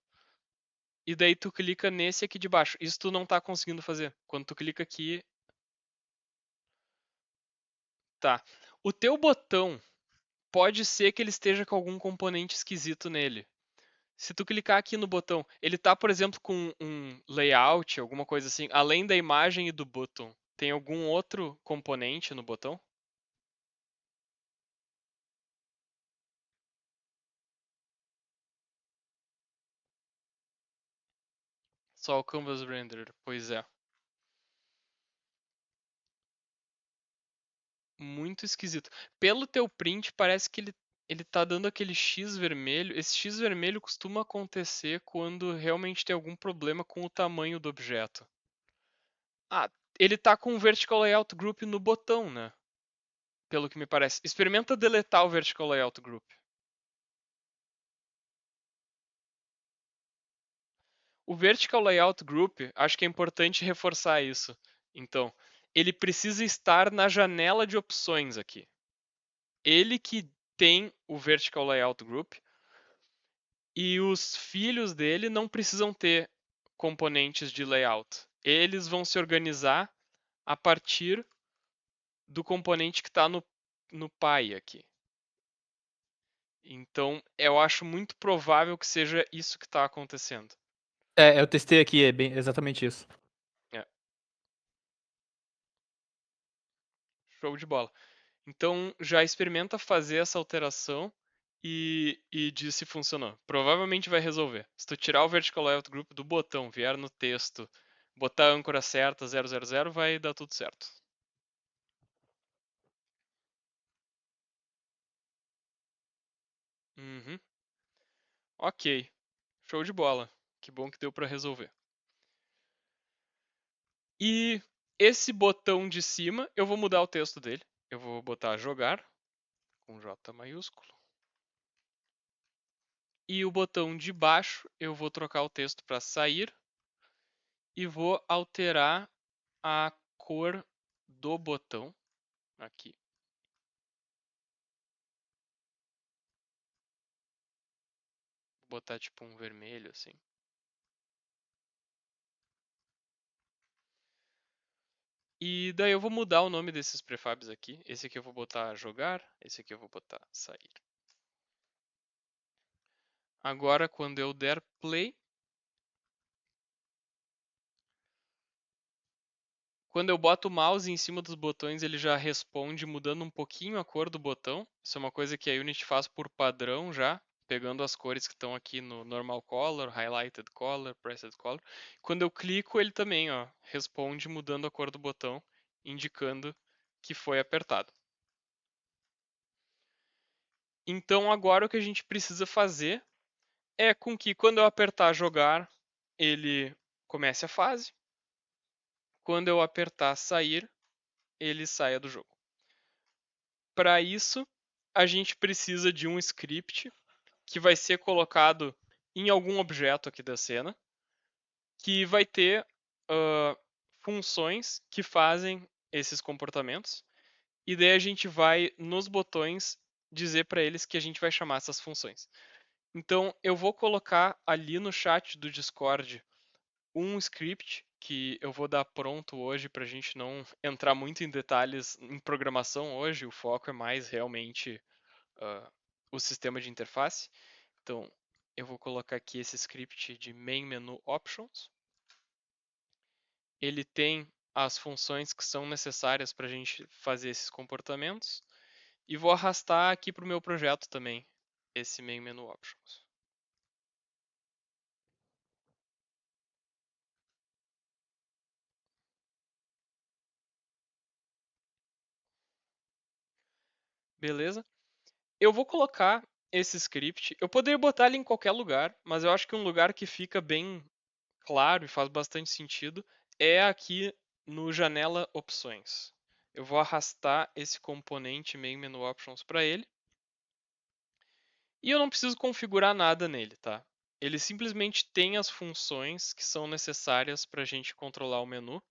E daí tu clica nesse aqui de baixo. Isso tu não tá conseguindo fazer. Quando tu clica aqui, tá. O teu botão pode ser que ele esteja com algum componente esquisito nele. Se tu clicar aqui no botão, ele tá, por exemplo, com um layout, alguma coisa assim, além da imagem e do botão. Tem algum outro componente no botão? Só o Canvas Renderer, pois é. Muito esquisito. Pelo teu print, parece que ele tá dando aquele X vermelho. Esse X vermelho costuma acontecer quando realmente tem algum problema com o tamanho do objeto. Ah, ele tá com o Vertical Layout Group no botão, né? Pelo que me parece. Experimenta deletar o Vertical Layout Group. O Vertical Layout Group, acho que é importante reforçar isso. Então, ele precisa estar na janela de opções aqui. Ele que tem o Vertical Layout Group e os filhos dele não precisam ter componentes de layout. Eles vão se organizar a partir do componente que está no pai aqui. Então, eu acho muito provável que seja isso que está acontecendo. Eu testei aqui, é bem exatamente isso. É, show de bola. Então, já experimenta fazer essa alteração e diz se funcionou. Provavelmente vai resolver. Se tu tirar o Vertical Layout Group do botão, vier no texto, botar a âncora certa 000, vai dar tudo certo. Uhum. Ok, show de bola. Que bom que deu para resolver. E esse botão de cima, eu vou mudar o texto dele. Eu vou botar jogar, com J maiúsculo. E o botão de baixo, eu vou trocar o texto para sair. E vou alterar a cor do botão aqui. Vou botar tipo um vermelho assim. E daí eu vou mudar o nome desses prefabs aqui. Esse aqui eu vou botar jogar, esse aqui eu vou botar sair. Agora quando eu der play, Quando eu boto o mouse em cima dos botões, ele já responde mudando um pouquinho a cor do botão. Isso é uma coisa que a Unity faz por padrão já, pegando as cores que estão aqui no Normal Color, Highlighted Color, Pressed Color. Quando eu clico, ele também responde mudando a cor do botão, indicando que foi apertado. Então agora o que a gente precisa fazer é com que quando eu apertar jogar, ele comece a fase. Quando eu apertar sair, ele saia do jogo. Para isso, a gente precisa de um script que vai ser colocado em algum objeto aqui da cena, que vai ter funções que fazem esses comportamentos. E daí a gente vai, nos botões, dizer para eles que a gente vai chamar essas funções. Então, eu vou colocar ali no chat do Discord um script que eu vou dar pronto hoje para a gente não entrar muito em detalhes em programação hoje. O foco é mais realmente o sistema de interface. Então, eu vou colocar aqui esse script de main menu options. Ele tem as funções que são necessárias para a gente fazer esses comportamentos. E vou arrastar aqui para o meu projeto também, esse main menu options. Beleza? Eu vou colocar esse script. Eu poderia botar ele em qualquer lugar, mas eu acho que um lugar que fica bem claro e faz bastante sentido é aqui no janela opções. Eu vou arrastar esse componente main menu options para ele. E eu não preciso configurar nada nele, tá? Ele simplesmente tem as funções que são necessárias para a gente controlar o menu.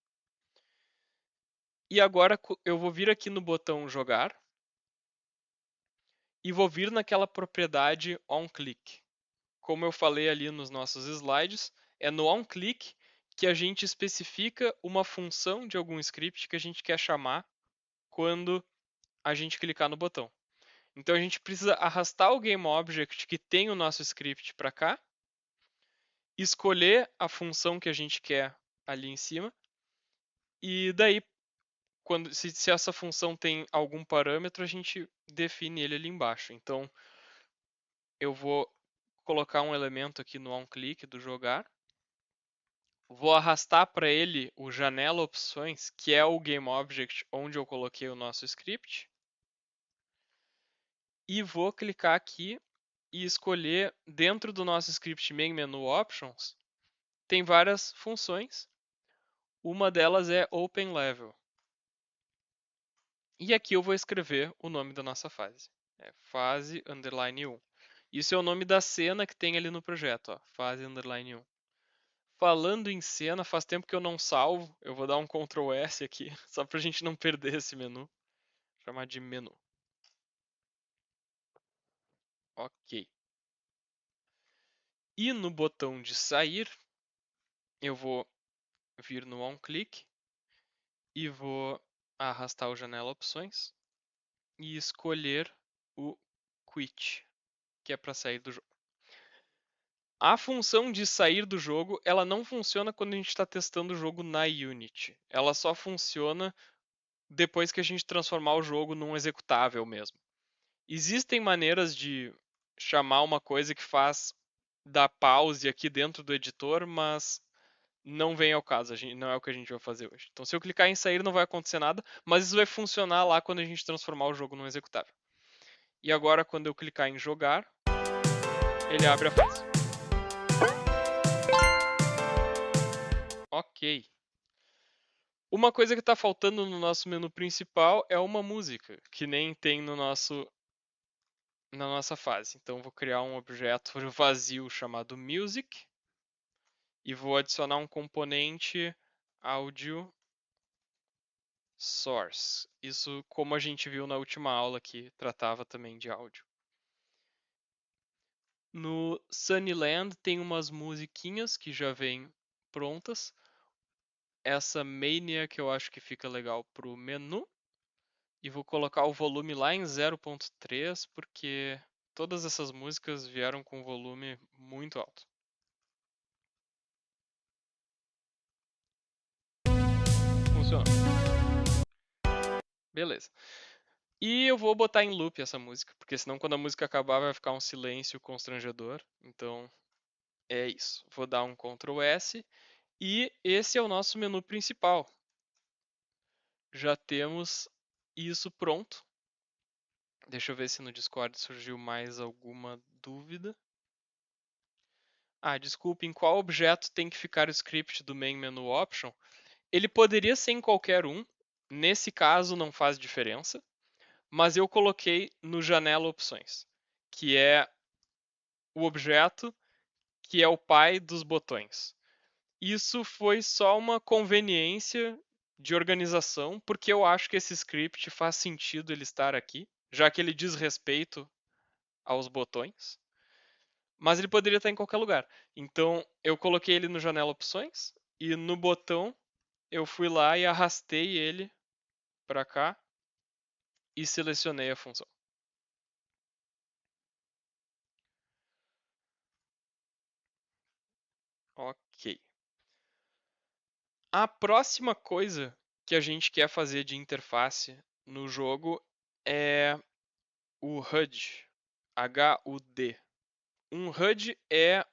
E agora eu vou vir aqui no botão jogar e vou vir naquela propriedade onClick. Como eu falei ali nos nossos slides, é no onClick que a gente especifica uma função de algum script que a gente quer chamar quando a gente clicar no botão. Então a gente precisa arrastar o GameObject que tem o nosso script para cá, escolher a função que a gente quer ali em cima, e daí, se essa função tem algum parâmetro, a gente define ele ali embaixo. Então eu vou colocar um elemento aqui no onClick do jogar. Vou arrastar para ele o janela opções, que é o GameObject onde eu coloquei o nosso script. E vou clicar aqui e escolher dentro do nosso script main menu options, tem várias funções. Uma delas é Open Level. E aqui eu vou escrever o nome da nossa fase. É fase underline 1. Isso é o nome da cena que tem ali no projeto, ó, fase underline 1. Falando em cena, faz tempo que eu não salvo. Eu vou dar um Ctrl S aqui, só para a gente não perder esse menu. Vou chamar de menu. Ok. E no botão de sair, eu vou vir no onClick e vou arrastar o janela opções e escolher o quit, que é para sair do jogo. A função de sair do jogo, ela não funciona quando a gente está testando o jogo na Unity. Ela só funciona depois que a gente transformar o jogo num executável mesmo. Existem maneiras de chamar uma coisa que faz dar pause aqui dentro do editor, mas não vem ao caso, não é o que a gente vai fazer hoje. Então, se eu clicar em sair, não vai acontecer nada, mas isso vai funcionar lá quando a gente transformar o jogo num executável. E agora, quando eu clicar em jogar, ele abre a fase. Ok. Uma coisa que está faltando no nosso menu principal é uma música, que nem tem na nossa fase. Então, vou criar um objeto vazio chamado Music e vou adicionar um componente Audio Source. Isso, como a gente viu na última aula, que tratava também de áudio. No Sunnyland tem umas musiquinhas que já vêm prontas. Essa Mania que eu acho que fica legal pro menu. E vou colocar o volume lá em 0.3, porque todas essas músicas vieram com volume muito alto. funcionou. Beleza. E eu vou botar em loop essa música, porque senão quando a música acabar vai ficar um silêncio constrangedor. Então é isso. Vou dar um Ctrl S e esse é o nosso menu principal. Já temos isso pronto. Deixa eu ver se no Discord surgiu mais alguma dúvida. Desculpe, em qual objeto tem que ficar o script do main menu option? Ele poderia ser em qualquer um. Nesse caso não faz diferença. Mas eu coloquei no janela opções, que é o objeto que é o pai dos botões. Isso foi só uma conveniência de organização, porque eu acho que esse script faz sentido ele estar aqui, já que ele diz respeito aos botões, mas ele poderia estar em qualquer lugar. Então eu coloquei ele no janela opções e no botão eu fui lá e arrastei ele para cá e selecionei a função. Ok. A próxima coisa que a gente quer fazer de interface no jogo é o HUD. HUD. Um HUD é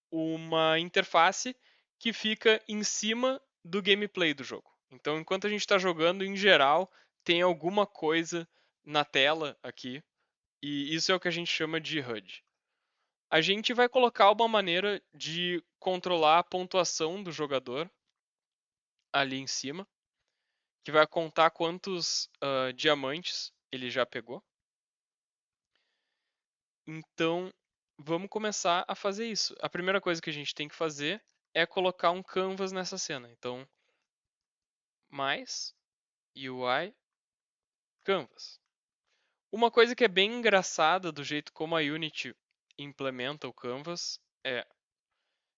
uma interface que fica em cima do gameplay do jogo. Então, enquanto a gente está jogando, em geral, tem alguma coisa na tela aqui, e isso é o que a gente chama de HUD. A gente vai colocar uma maneira de controlar a pontuação do jogador ali em cima, que vai contar quantos diamantes ele já pegou. Então, vamos começar a fazer isso. A primeira coisa que a gente tem que fazer é colocar um canvas nessa cena. Então, mais UI canvas. Uma coisa que é bem engraçada do jeito como a Unity implementa o canvas é,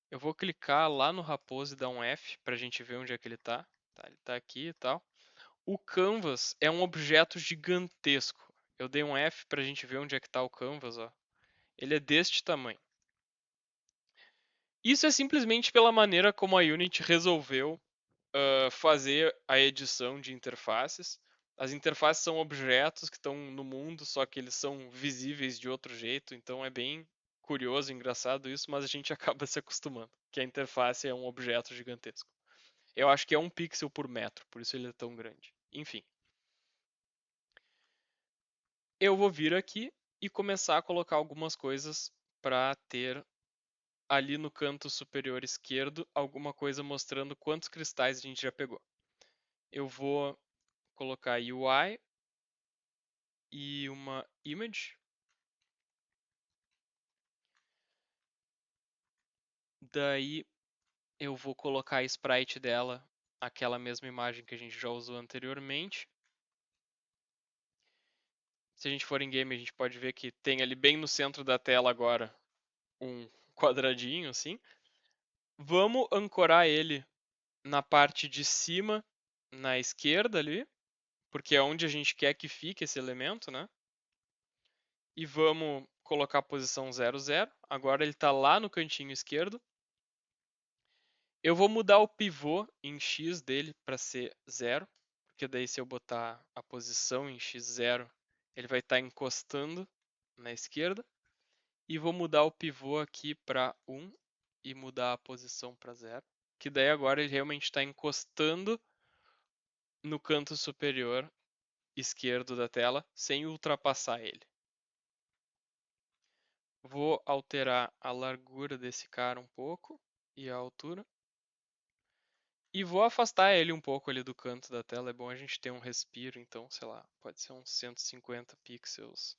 eu vou clicar lá no raposo e dar um F para a gente ver onde é que ele está. Tá, ele está aqui e tal. O canvas é um objeto gigantesco. Eu dei um F para a gente ver onde é que está o canvas. Ó. Ele é deste tamanho. Isso é simplesmente pela maneira como a Unity resolveu fazer a edição de interfaces. As interfaces são objetos que estão no mundo, só que eles são visíveis de outro jeito, então é bem curioso e engraçado isso, mas a gente acaba se acostumando, que a interface é um objeto gigantesco. Eu acho que é 1 pixel por metro, por isso ele é tão grande. Enfim. Eu vou vir aqui e começar a colocar algumas coisas para ter ali no canto superior esquerdo alguma coisa mostrando quantos cristais a gente já pegou. Eu vou colocar UI e uma image. Daí eu vou colocar a sprite dela, aquela mesma imagem que a gente já usou anteriormente. Se a gente for em game, a gente pode ver que tem ali bem no centro da tela agora um quadradinho assim. Vamos ancorar ele na parte de cima, na esquerda ali, porque é onde a gente quer que fique esse elemento, né? E vamos colocar a posição 0, 0. Agora ele está lá no cantinho esquerdo. Eu vou mudar o pivô em X dele para ser 0, porque daí se eu botar a posição em X0, ele vai estar encostando na esquerda. E vou mudar o pivô aqui para 1 e mudar a posição para 0, que daí agora ele realmente está encostando no canto superior esquerdo da tela, sem ultrapassar ele. Vou alterar a largura desse cara um pouco e a altura. E vou afastar ele um pouco ali do canto da tela. É bom a gente ter um respiro, então, sei lá, pode ser uns 150 pixels.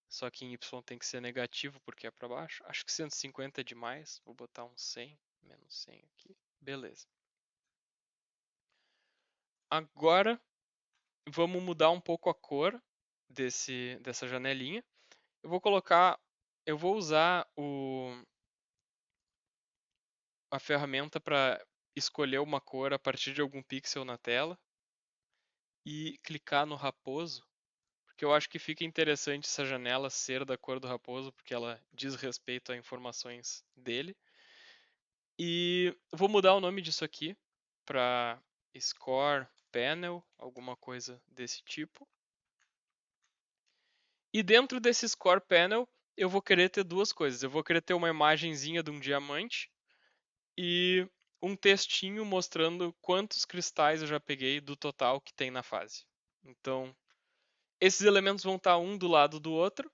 Só que em Y tem que ser negativo porque é para baixo. Acho que 150 é demais. Vou botar um 100, menos 100 aqui. Beleza. Agora vamos mudar um pouco a cor dessa janelinha. Eu vou usar a ferramenta para escolher uma cor a partir de algum pixel na tela e clicar no raposo, porque eu acho que fica interessante essa janela ser da cor do raposo, porque ela diz respeito a informações dele. E vou mudar o nome disso aqui para score panel, alguma coisa desse tipo. E dentro desse score panel, eu vou querer ter duas coisas. Eu vou querer ter uma imagenzinha de um diamante e um textinho mostrando quantos cristais eu já peguei do total que tem na fase. Então, esses elementos vão estar um do lado do outro.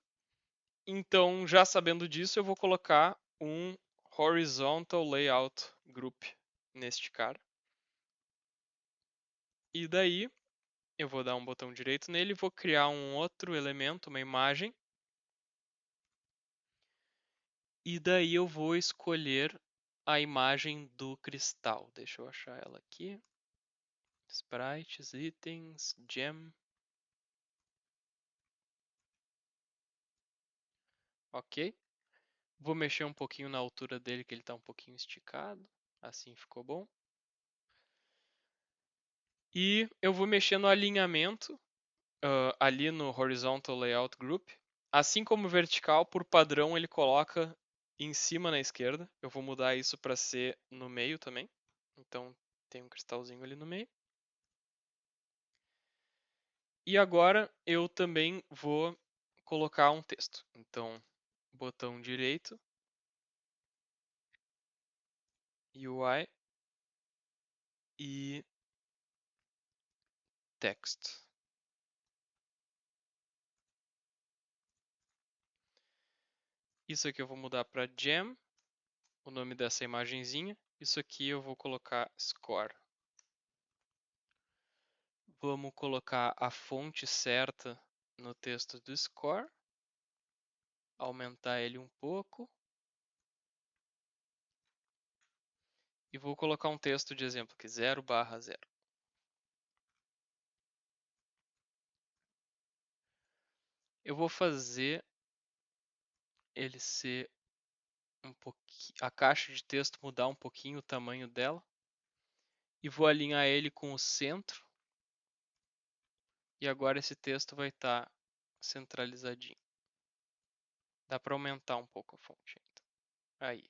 Então, já sabendo disso, eu vou colocar um horizontal layout group neste cara. E daí, eu vou dar um botão direito nele e vou criar um outro elemento, uma imagem. E daí eu vou escolher a imagem do cristal. Deixa eu achar ela aqui. Sprites, itens, gem. Ok. Vou mexer um pouquinho na altura dele, que ele está um pouquinho esticado. Assim ficou bom. E eu vou mexer no alinhamento, ali no Horizontal Layout Group. Assim como o vertical, por padrão, ele coloca em cima na esquerda. Eu vou mudar isso para ser no meio também. Então, tem um cristalzinho ali no meio. E agora eu também vou colocar um texto. Então, botão direito, UI e text. Isso aqui eu vou mudar para gem, o nome dessa imagenzinha. Isso aqui eu vou colocar score. Vamos colocar a fonte certa no texto do score. Aumentar ele um pouco. E vou colocar um texto de exemplo aqui, 0/0. Eu vou fazer ele ser um pouquinho, a caixa de texto mudar um pouquinho o tamanho dela. E vou alinhar ele com o centro. E agora esse texto vai estar centralizadinho. Dá para aumentar um pouco a fonte ainda. Aí.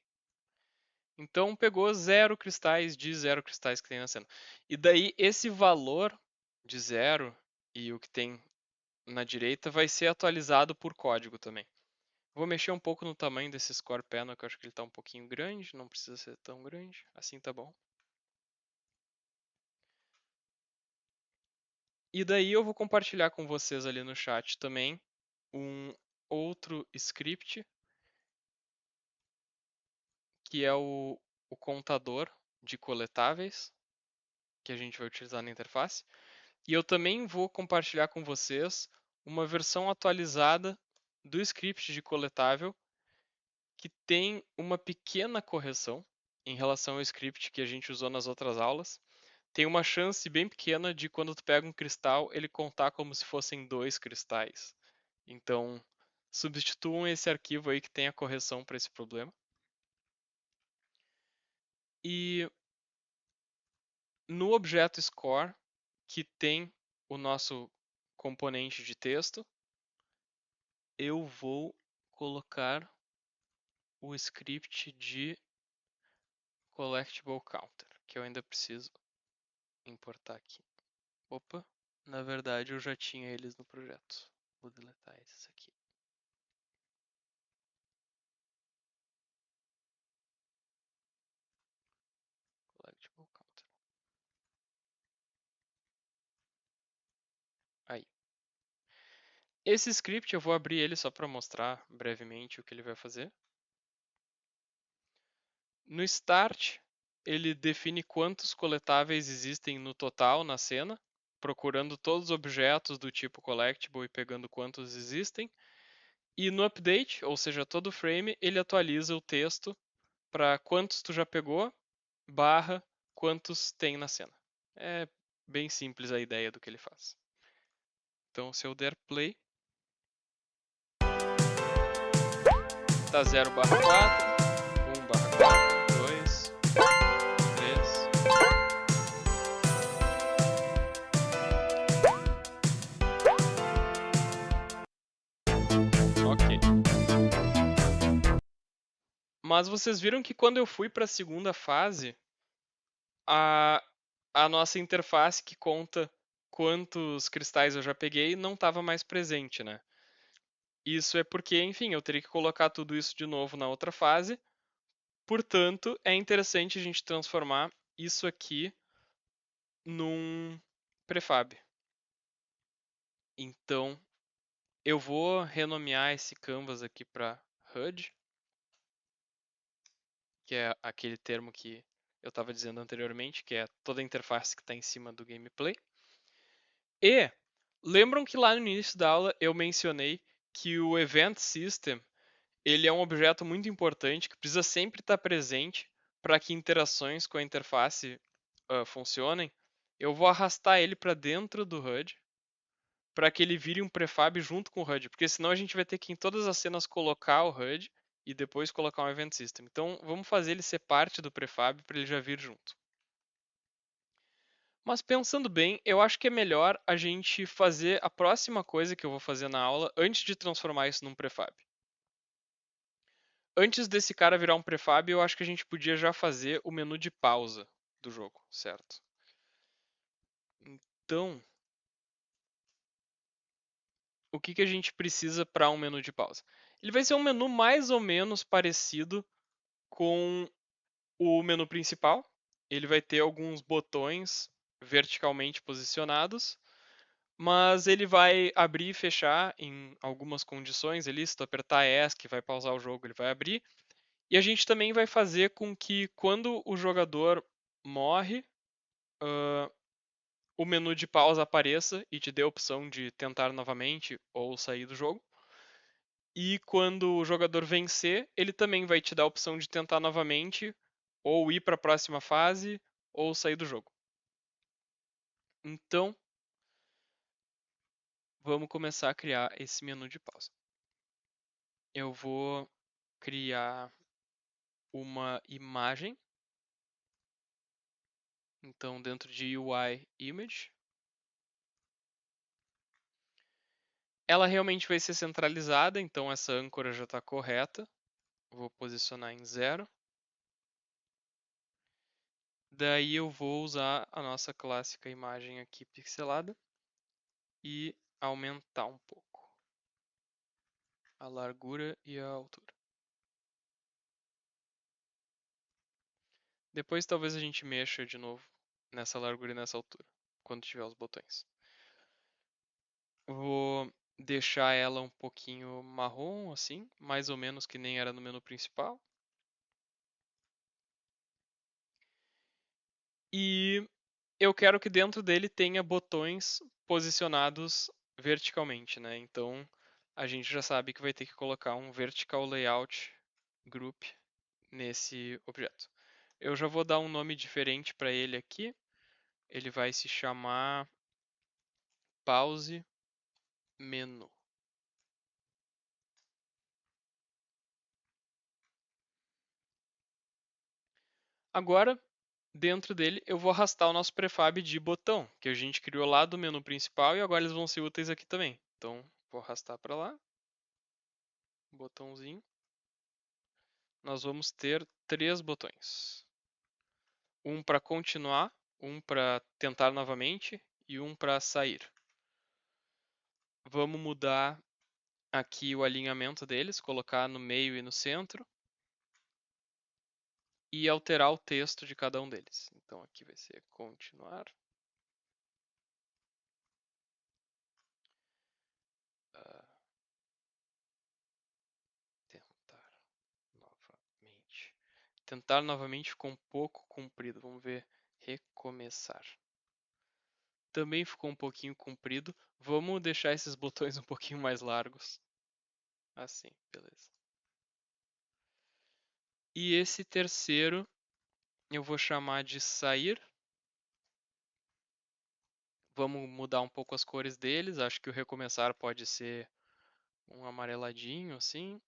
Então pegou 0 cristais de 0 cristais que tem na cena. E daí esse valor de 0 e o que tem na direita vai ser atualizado por código também. Vou mexer um pouco no tamanho desse score panel, que eu acho que ele está um pouquinho grande, não precisa ser tão grande, assim tá bom. E daí eu vou compartilhar com vocês ali no chat também um outro script, que é o contador de coletáveis, que a gente vai utilizar na interface. E eu também vou compartilhar com vocês uma versão atualizada do script de coletável, que tem uma pequena correção em relação ao script que a gente usou nas outras aulas. Tem uma chance bem pequena de quando tu pega um cristal, ele contar como se fossem 2 cristais. Então, substituam esse arquivo aí que tem a correção para esse problema. E no objeto score, que tem o nosso componente de texto, eu vou colocar o script de collectible counter, que eu ainda preciso importar aqui. Opa, na verdade eu já tinha eles no projeto. Vou deletar esses aqui. Collectible counter. Aí. Esse script eu vou abrir ele só para mostrar brevemente o que ele vai fazer. No start, ele define quantos coletáveis existem no total na cena, procurando todos os objetos do tipo collectible e pegando quantos existem. E no update, ou seja, todo frame, ele atualiza o texto para quantos tu já pegou, barra quantos tem na cena. É bem simples a ideia do que ele faz. Então, se eu der play, tá 0/4, 1/4, 2, 3. Ok. Mas vocês viram que quando eu fui para a segunda fase, a nossa interface que conta quantos cristais eu já peguei não estava mais presente, né? Isso é porque, enfim, eu teria que colocar tudo isso de novo na outra fase. Portanto, é interessante a gente transformar isso aqui num prefab. Então, eu vou renomear esse canvas aqui para HUD, que é aquele termo que eu estava dizendo anteriormente, que é toda a interface que está em cima do gameplay. E lembram que lá no início da aula eu mencionei que o Event System ele é um objeto muito importante que precisa sempre estar presente para que interações com a interface funcionem. Eu vou arrastar ele para dentro do HUD para que ele vire um prefab junto com o HUD, porque senão a gente vai ter que em todas as cenas colocar o HUD e depois colocar um Event System. Então vamos fazer ele ser parte do prefab para ele já vir junto. Mas pensando bem, eu acho que é melhor a gente fazer a próxima coisa que eu vou fazer na aula antes de transformar isso num prefab. Antes desse cara virar um prefab, eu acho que a gente podia já fazer o menu de pausa do jogo, certo? Então, o que a gente precisa para um menu de pausa? Ele vai ser um menu mais ou menos parecido com o menu principal. Ele vai ter alguns botões verticalmente posicionados, mas ele vai abrir e fechar em algumas condições ali. Se tu apertar ESC, vai pausar o jogo, ele vai abrir. E a gente também vai fazer com que quando o jogador morre, o menu de pausa apareça e te dê a opção de tentar novamente ou sair do jogo. E quando o jogador vencer, ele também vai te dar a opção de tentar novamente, ou ir para a próxima fase, ou sair do jogo. Então, vamos começar a criar esse menu de pausa. Eu vou criar uma imagem. Então, dentro de UI Image, ela realmente vai ser centralizada, então essa âncora já está correta. Vou posicionar em 0. Daí eu vou usar a nossa clássica imagem aqui pixelada e aumentar um pouco a largura e a altura. Depois talvez a gente mexa de novo nessa largura e nessa altura, quando tiver os botões. Vou deixar ela um pouquinho marrom, assim, mais ou menos que nem era no menu principal. E eu quero que dentro dele tenha botões posicionados verticalmente, né? Então a gente já sabe que vai ter que colocar um vertical layout group nesse objeto. Eu já vou dar um nome diferente para ele aqui. Ele vai se chamar pause menu. Agora, dentro dele, eu vou arrastar o nosso prefab de botão, que a gente criou lá do menu principal e agora eles vão ser úteis aqui também. Então, vou arrastar para lá. Botãozinho. Nós vamos ter 3 botões. Um para continuar, um para tentar novamente e um para sair. Vamos mudar aqui o alinhamento deles, colocar no meio e no centro. E alterar o texto de cada um deles. Então aqui vai ser continuar. Tentar novamente. Tentar novamente ficou um pouco comprido. Vamos ver. Recomeçar. Também ficou um pouquinho comprido. Vamos deixar esses botões um pouquinho mais largos. Assim, beleza. E esse terceiro eu vou chamar de sair. Vamos mudar um pouco as cores deles. Acho que o recomeçar pode ser um amareladinho assim.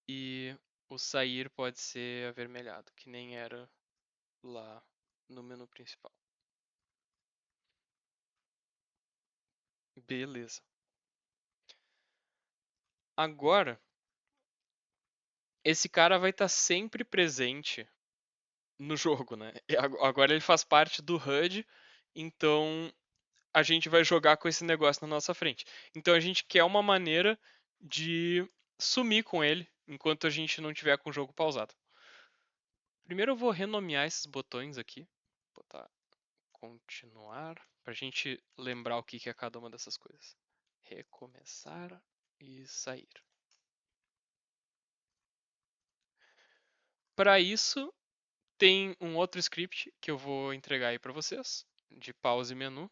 E o sair pode ser avermelhado, que nem era lá no menu principal. Beleza. Agora, esse cara vai estar sempre presente no jogo, né? Agora ele faz parte do HUD, então a gente vai jogar com esse negócio na nossa frente. Então a gente quer uma maneira de sumir com ele enquanto a gente não tiver com o jogo pausado. Primeiro eu vou renomear esses botões aqui. Vou botar continuar, pra gente lembrar o que é cada uma dessas coisas. Recomeçar e sair. Para isso, tem um outro script que eu vou entregar aí para vocês, de pause menu.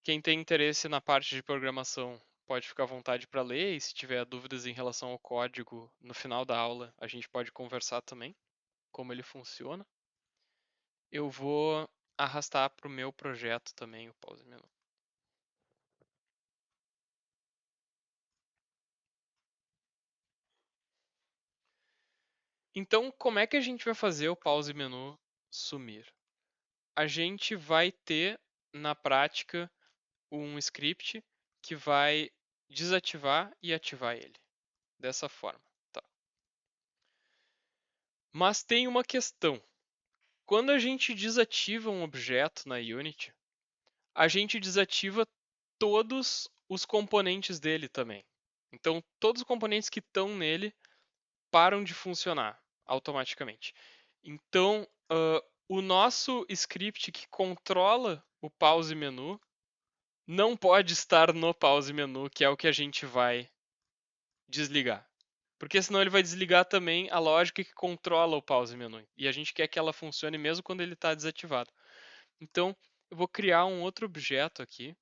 Quem tem interesse na parte de programação pode ficar à vontade para ler, e se tiver dúvidas em relação ao código no final da aula, a gente pode conversar também, como ele funciona. Eu vou arrastar para o meu projeto também o pause menu. Então, como é que a gente vai fazer o pause menu sumir? A gente vai ter, na prática, um script que vai desativar e ativar ele. Dessa forma. Tá. Mas tem uma questão. Quando a gente desativa um objeto na Unity, a gente desativa todos os componentes dele também. Então, todos os componentes que estão nele param de funcionar automaticamente. Então, o nosso script que controla o pause menu não pode estar no pause menu, que é o que a gente vai desligar. Porque senão ele vai desligar também a lógica que controla o pause menu. E a gente quer que ela funcione mesmo quando ele está desativado. Então, eu vou criar um outro objeto aqui,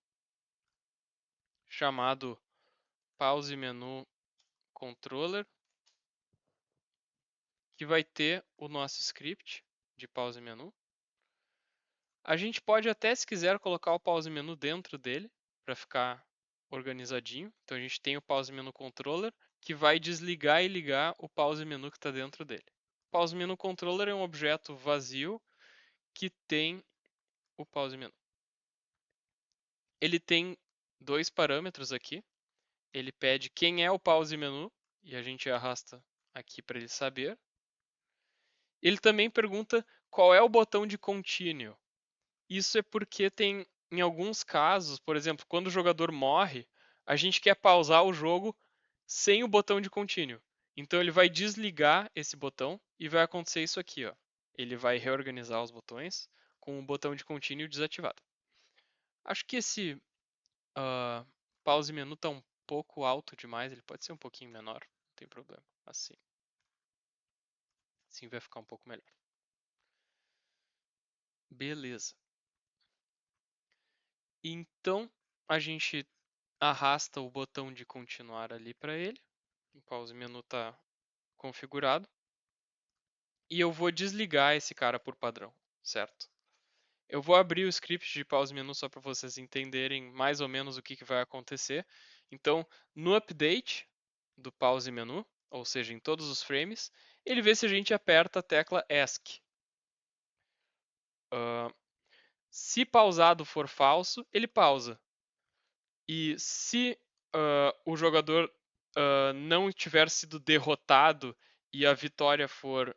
chamado pause menu controller, que vai ter o nosso script de pause menu. A gente pode até, se quiser, colocar o pause menu dentro dele, para ficar organizadinho. Então a gente tem o pause menu controller, que vai desligar e ligar o pause menu que está dentro dele. O pause menu controller é um objeto vazio que tem o pause menu. Ele tem dois parâmetros aqui. Ele pede quem é o pause menu, e a gente arrasta aqui para ele saber. Ele também pergunta qual é o botão de continue. Isso é porque tem, em alguns casos, por exemplo, quando o jogador morre, a gente quer pausar o jogo sem o botão de continue. Então ele vai desligar esse botão e vai acontecer isso aqui, ó. Ele vai reorganizar os botões com o botão de continue desativado. Acho que esse pause menu está um pouco alto demais, ele pode ser um pouquinho menor, não tem problema. Assim. Assim vai ficar um pouco melhor. Beleza. Então a gente arrasta o botão de continuar ali para ele. O pause menu está configurado. E eu vou desligar esse cara por padrão, certo? Eu vou abrir o script de pause menu só para vocês entenderem mais ou menos o que vai acontecer. Então, no update do pause menu, ou seja, em todos os frames, ele vê se a gente aperta a tecla ESC. Se pausado for falso, ele pausa. E se o jogador não tiver sido derrotado e a vitória for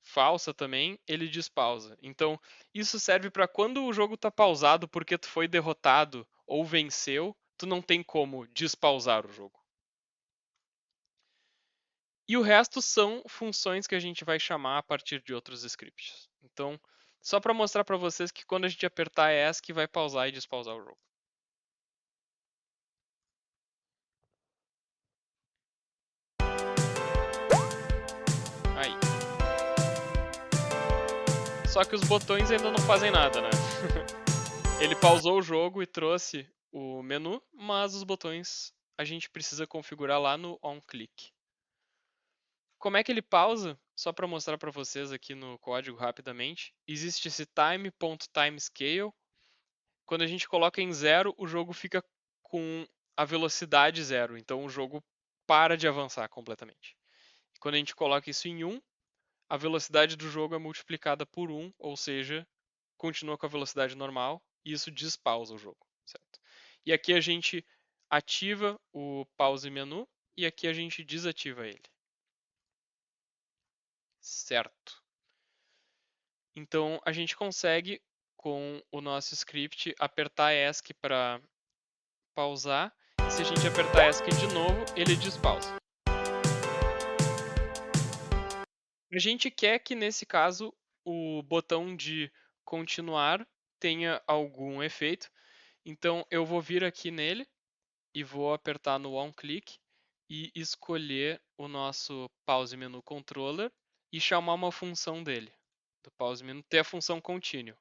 falsa também, ele despausa. Então, isso serve para quando o jogo está pausado porque tu foi derrotado ou venceu, tu não tem como despausar o jogo. E o resto são funções que a gente vai chamar a partir de outros scripts. Então, só para mostrar para vocês que quando a gente apertar ESC, vai pausar e despausar o jogo. Aí. Só que os botões ainda não fazem nada, né? Ele pausou o jogo e trouxe o menu, mas os botões a gente precisa configurar lá no onClick. Como é que ele pausa? Só para mostrar para vocês aqui no código rapidamente. Existe esse time.timescale. Quando a gente coloca em 0, o jogo fica com a velocidade 0. Então o jogo para de avançar completamente. Quando a gente coloca isso em 1, a velocidade do jogo é multiplicada por 1, ou seja, continua com a velocidade normal e isso despausa o jogo, certo? E aqui a gente ativa o pause menu e aqui a gente desativa ele. Certo. Então a gente consegue, com o nosso script, apertar ESC para pausar. E se a gente apertar ESC de novo, ele despausa. A gente quer que, nesse caso, o botão de continuar tenha algum efeito. Então eu vou vir aqui nele e vou apertar no OnClick e escolher o nosso Pause Menu Controller e chamar uma função dele. Do Pause Menu ter a função Continue.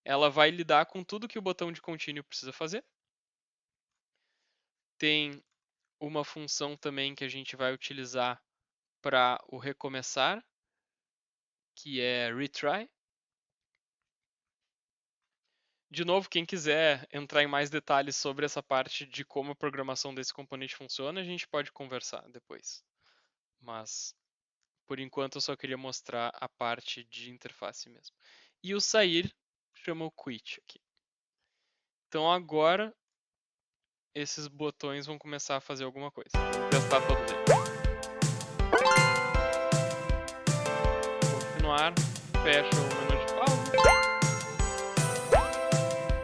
Ela vai lidar com tudo que o botão de Continue precisa fazer. Tem uma função também que a gente vai utilizar para o recomeçar, que é Retry. De novo, quem quiser entrar em mais detalhes sobre essa parte de como a programação desse componente funciona, a gente pode conversar depois. Mas, por enquanto, eu só queria mostrar a parte de interface mesmo. E o sair chama o quit aqui. Então agora, esses botões vão começar a fazer alguma coisa. Vou testar todos eles. Continuar, fecha o menu de pausa.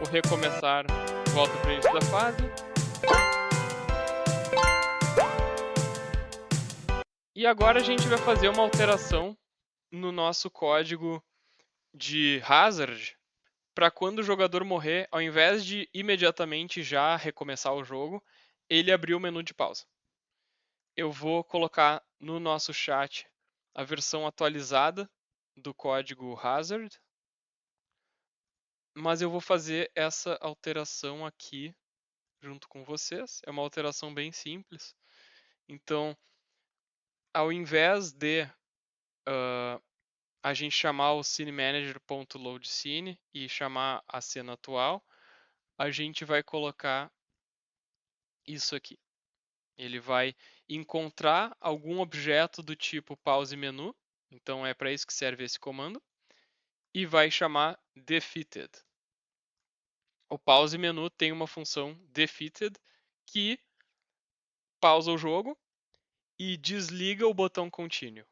O recomeçar, volta para o início da fase. E agora a gente vai fazer uma alteração no nosso código de hazard para quando o jogador morrer, ao invés de imediatamente já recomeçar o jogo, ele abrir o menu de pausa. Eu vou colocar no nosso chat a versão atualizada do código hazard, mas eu vou fazer essa alteração aqui junto com vocês. É uma alteração bem simples. Então, ao invés de a gente chamar o scenemanager.loadScene e chamar a cena atual, a gente vai colocar isso aqui. Ele vai encontrar algum objeto do tipo pause menu, então é para isso que serve esse comando, e vai chamar defeated. O pause menu tem uma função defeated que pausa o jogo e desliga o botão continue.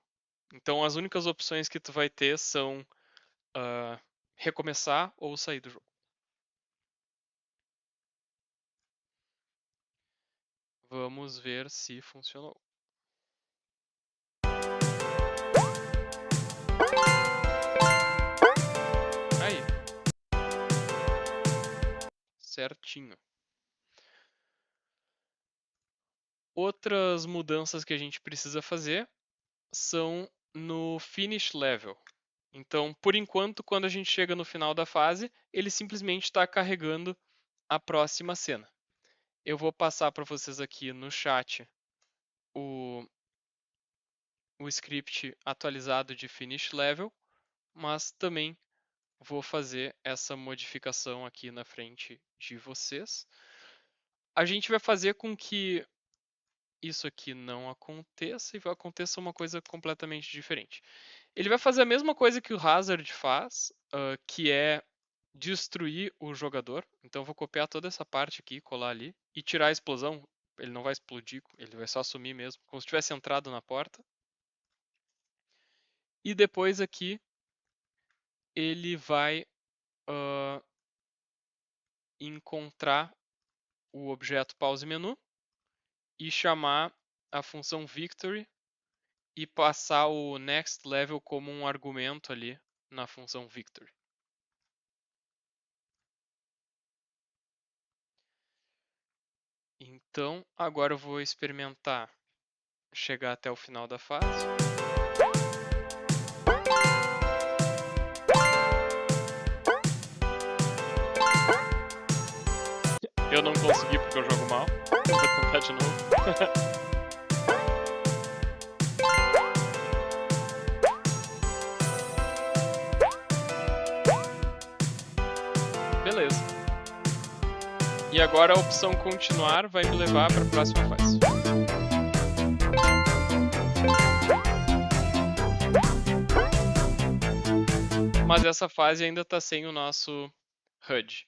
Então as únicas opções que tu vai ter são recomeçar ou sair do jogo. Vamos ver se funcionou. Aí. Certinho. Outras mudanças que a gente precisa fazer são no finish level. Então, por enquanto, quando a gente chega no final da fase, ele simplesmente está carregando a próxima cena. Eu vou passar para vocês aqui no chat o script atualizado de finish level, mas também vou fazer essa modificação aqui na frente de vocês. A gente vai fazer com que isso aqui não aconteça e aconteça uma coisa completamente diferente. Ele vai fazer a mesma coisa que o Hazard faz, que é destruir o jogador. Então eu vou copiar toda essa parte aqui, colar ali e tirar a explosão. Ele não vai explodir, ele vai só sumir mesmo, como se tivesse entrado na porta. E depois aqui ele vai encontrar o objeto pause menu e chamar a função victory e passar o next level como um argumento ali na função victory. Então, agora eu vou experimentar chegar até o final da fase. Eu não consegui porque eu jogo mal. Vou tentar de novo. Beleza. E agora a opção continuar vai me levar para a próxima fase. Mas essa fase ainda está sem o nosso HUD.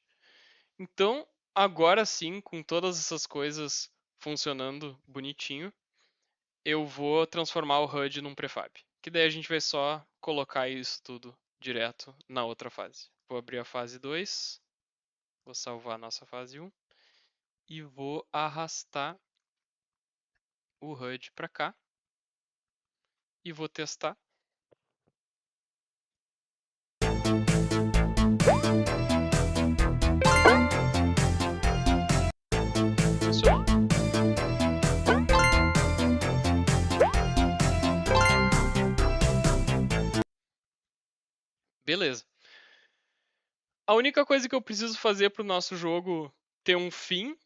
Então, agora sim, com todas essas coisas funcionando bonitinho, eu vou transformar o HUD num prefab. Que daí a gente vai só colocar isso tudo direto na outra fase. Vou abrir a fase 2, vou salvar a nossa fase 1 e vou arrastar o HUD para cá e vou testar. Funcionou. Beleza. A única coisa que eu preciso fazer para o nosso jogo ter um fim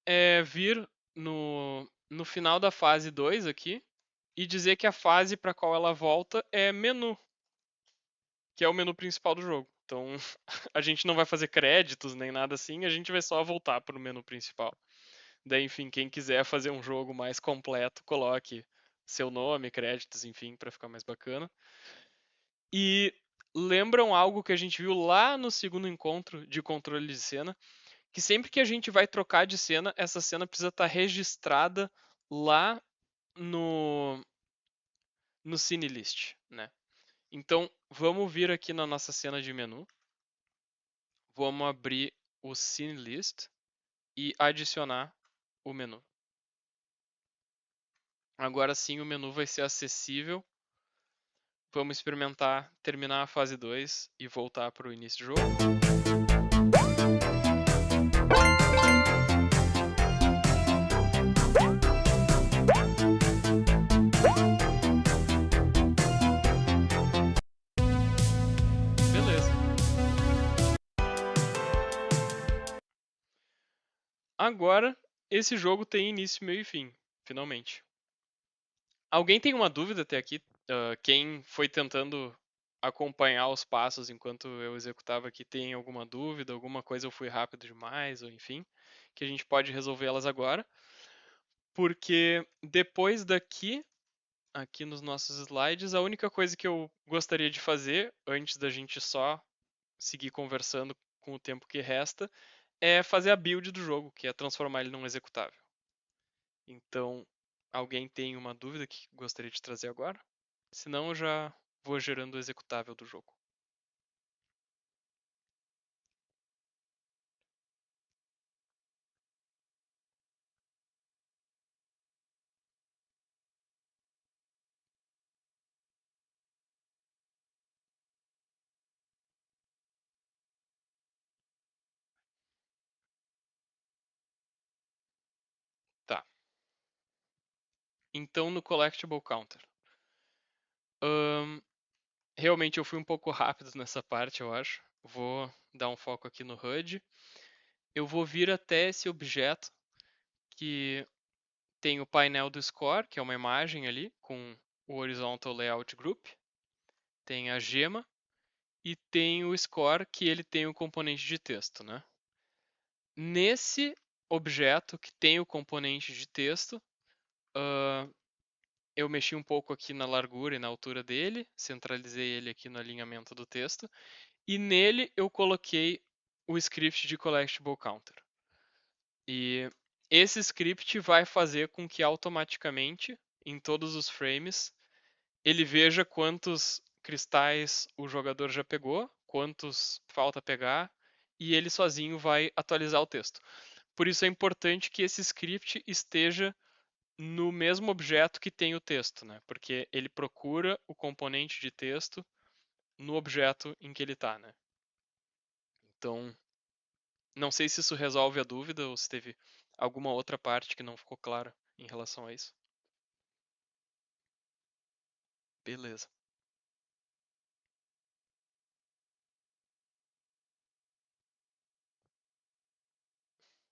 é vir no final da fase 2 aqui e dizer que a fase para qual ela volta é menu, que é o menu principal do jogo. Então, a gente não vai fazer créditos nem nada assim, a gente vai só voltar para o menu principal. Daí, enfim, quem quiser fazer um jogo mais completo, coloque seu nome, créditos, enfim, para ficar mais bacana. E lembram algo que a gente viu lá no segundo encontro de controle de cena, que sempre que a gente vai trocar de cena, essa cena precisa estar registrada lá no Scene List, né? Então, vamos vir aqui na nossa cena de menu. Vamos abrir o Scene List e adicionar o menu. Agora sim o menu vai ser acessível. Vamos experimentar terminar a fase 2 e voltar para o início do jogo. Beleza. Agora esse jogo tem início, meio e fim, finalmente. Alguém tem uma dúvida até aqui? Quem foi tentando acompanhar os passos enquanto eu executava aqui tem alguma dúvida, alguma coisa eu fui rápido demais, ou enfim, que a gente pode resolver elas agora. Porque depois daqui, aqui nos nossos slides, a única coisa que eu gostaria de fazer, antes da gente só seguir conversando com o tempo que resta, é fazer a build do jogo, que é transformar ele num executável. Então, alguém tem uma dúvida que gostaria de trazer agora? Senão eu já vou gerando o executável do jogo. Tá. Então, no Collectible Counter. Realmente eu fui um pouco rápido nessa parte, eu acho. Vou dar um foco aqui no HUD. Eu vou vir até esse objeto que tem o painel do Score, que é uma imagem ali com o Horizontal Layout Group. Tem a gema e tem o Score, que ele tem o componente de texto, né? Nesse objeto que tem o componente de texto, eu mexi um pouco aqui na largura e na altura dele, centralizei ele aqui no alinhamento do texto, e nele eu coloquei o script de Collectible Counter. E esse script vai fazer com que automaticamente, em todos os frames, ele veja quantos cristais o jogador já pegou, quantos falta pegar, e ele sozinho vai atualizar o texto. Por isso é importante que esse script esteja no mesmo objeto que tem o texto, né? Porque ele procura o componente de texto no objeto em que ele está, né? Então, não sei se isso resolve a dúvida ou se teve alguma outra parte que não ficou clara em relação a isso. Beleza.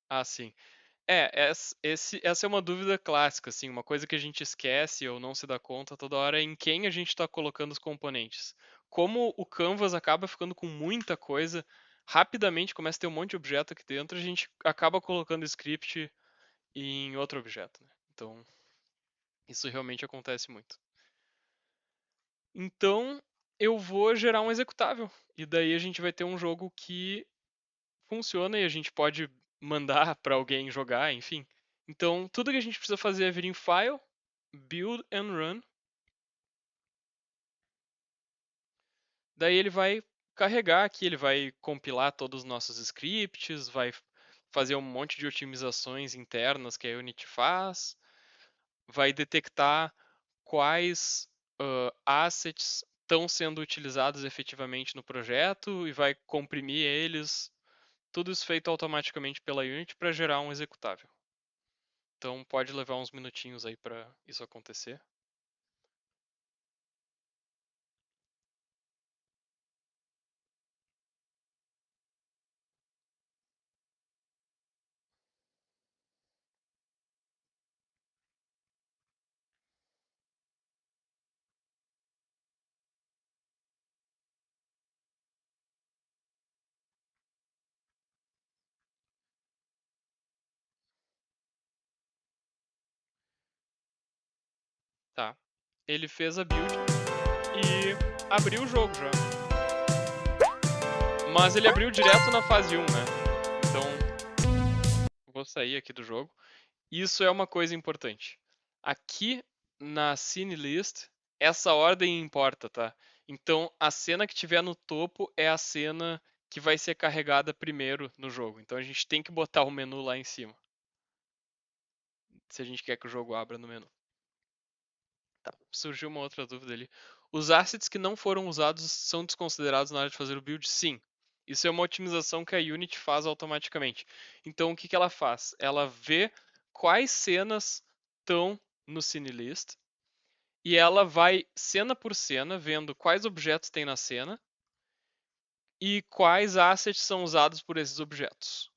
Ah, sim. Essa é uma dúvida clássica, assim, uma coisa que a gente esquece ou não se dá conta toda hora é em quem a gente está colocando os componentes. Como o Canvas acaba ficando com muita coisa, rapidamente começa a ter um monte de objeto aqui dentro, a gente acaba colocando script em outro objeto, né? Então, isso realmente acontece muito. Então, eu vou gerar um executável. E daí a gente vai ter um jogo que funciona e a gente pode mandar para alguém jogar, enfim. Então, tudo que a gente precisa fazer é vir em File, Build and Run. Daí ele vai carregar aqui, ele vai compilar todos os nossos scripts, vai fazer um monte de otimizações internas que a Unity faz, vai detectar quais assets estão sendo utilizados efetivamente no projeto e vai comprimir eles. Tudo isso feito automaticamente pela Unity para gerar um executável. Então pode levar uns minutinhos aí para isso acontecer. Tá. Ele fez a build e abriu o jogo já. Mas ele abriu direto na fase 1, né? Então, vou sair aqui do jogo. Isso é uma coisa importante. Aqui na Scene List, essa ordem importa, tá? Então, a cena que tiver no topo é a cena que vai ser carregada primeiro no jogo. Então, a gente tem que botar o menu lá em cima. Se a gente quer que o jogo abra no menu. Tá, surgiu uma outra dúvida ali. Os assets que não foram usados são desconsiderados na hora de fazer o build? Sim. Isso é uma otimização que a Unity faz automaticamente. Então, o que ela faz? Ela vê quais cenas estão no Scene List e ela vai cena por cena vendo quais objetos tem na cena e quais assets são usados por esses objetos.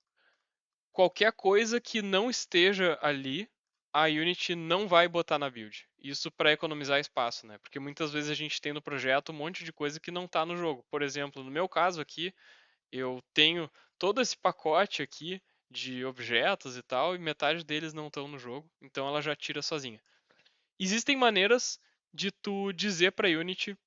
Qualquer coisa que não esteja ali, a Unity não vai botar na build. Isso para economizar espaço, né? Porque muitas vezes a gente tem no projeto um monte de coisa que não está no jogo. Por exemplo, no meu caso aqui, eu tenho todo esse pacote aqui de objetos e tal, e metade deles não estão no jogo, então ela já tira sozinha. Existem maneiras de tu dizer para a Unity,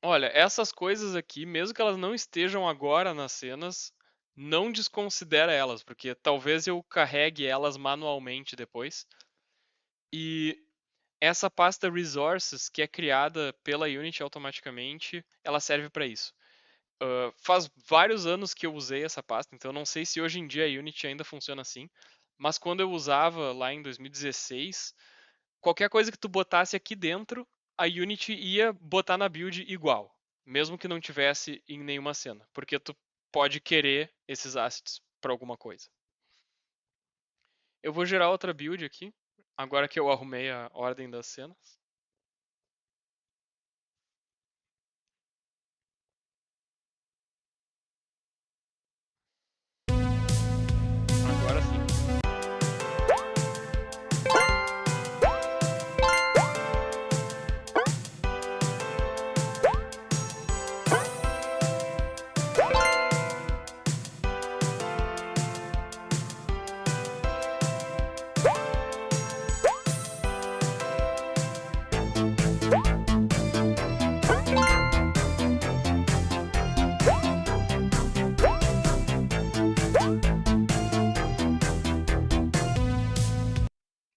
olha, essas coisas aqui, mesmo que elas não estejam agora nas cenas, não desconsidera elas, porque talvez eu carregue elas manualmente depois. E essa pasta Resources, que é criada pela Unity automaticamente, ela serve para isso. Faz vários anos que eu usei essa pasta, então eu não sei se hoje em dia a Unity ainda funciona assim, mas quando eu usava lá em 2016, qualquer coisa que tu botasse aqui dentro, a Unity ia botar na build igual, mesmo que não tivesse em nenhuma cena, porque tu pode querer esses assets para alguma coisa. Eu vou gerar outra build aqui, agora que eu arrumei a ordem das cenas. Agora sim.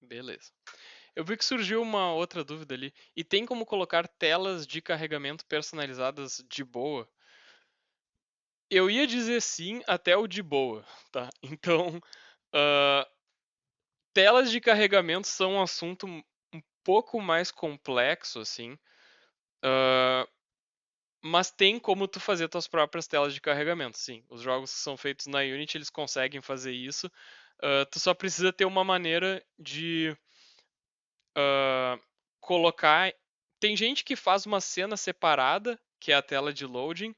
Beleza. Eu vi que surgiu uma outra dúvida ali. E tem como colocar telas de carregamento personalizadas de boa? Eu ia dizer sim até o de boa, tá? Então, ah, telas de carregamento são um assunto um pouco mais complexo, assim. Ah, mas tem como tu fazer tuas próprias telas de carregamento, sim. Os jogos que são feitos na Unity, eles conseguem fazer isso. Tu só precisa ter uma maneira de colocar. Tem gente que faz uma cena separada, que é a tela de loading,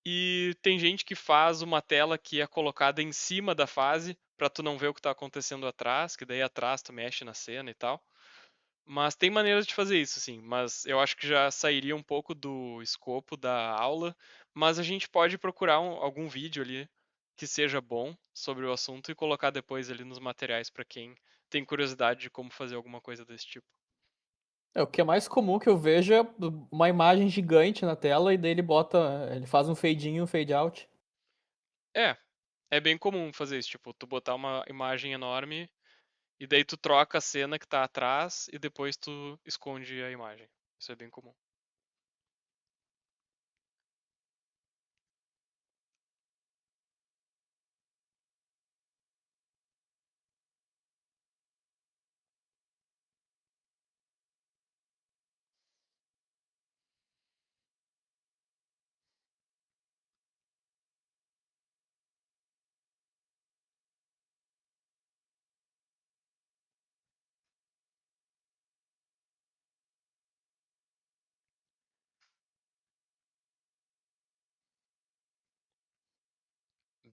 e tem gente que faz uma tela que é colocada em cima da fase, pra tu não ver o que tá acontecendo atrás, que daí atrás tu mexe na cena e tal. Mas tem maneiras de fazer isso, sim. Mas eu acho que já sairia um pouco do escopo da aula. Mas a gente pode procurar algum vídeo ali que seja bom sobre o assunto e colocar depois ali nos materiais para quem tem curiosidade de como fazer alguma coisa desse tipo. O que é mais comum que eu vejo é uma imagem gigante na tela e daí ele bota, ele faz um fade in e um fade out. É, é bem comum fazer isso. Tipo, tu botar uma imagem enorme e daí tu troca a cena que tá atrás e depois tu esconde a imagem. Isso é bem comum.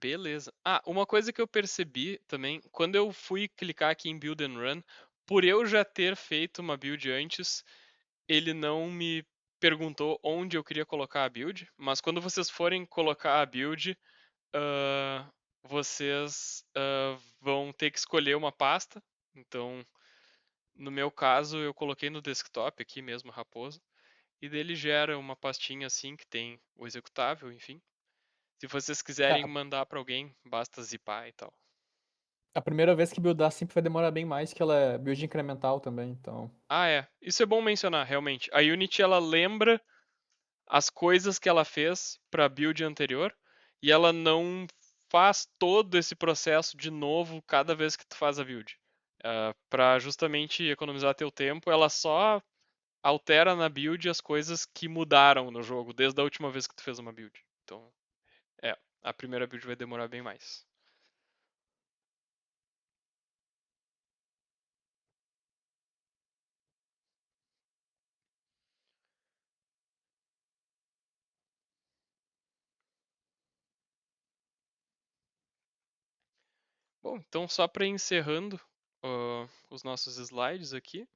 Beleza. Ah, uma coisa que eu percebi também, quando eu fui clicar aqui em Build and Run, por eu já ter feito uma build antes, ele não me perguntou onde eu queria colocar a build, mas quando vocês forem colocar a build, ah, vocês vão ter que escolher uma pasta. Então, no meu caso, eu coloquei no desktop aqui mesmo, Raposo, e dele gera uma pastinha assim que tem o executável, enfim. Se vocês quiserem É, mandar para alguém, basta zipar e tal. a primeira vez que buildar sempre vai demorar bem mais, que ela é build incremental também, então. Ah, é. Isso é bom mencionar, realmente. A Unity, ela lembra as coisas que ela fez para a build anterior e ela não faz todo esse processo de novo cada vez que tu faz a build. Para justamente economizar teu tempo, ela só altera na build as coisas que mudaram no jogo desde a última vez que tu fez uma build. Então, a primeira build vai demorar bem mais. Bom, então só para encerrando os nossos slides aqui.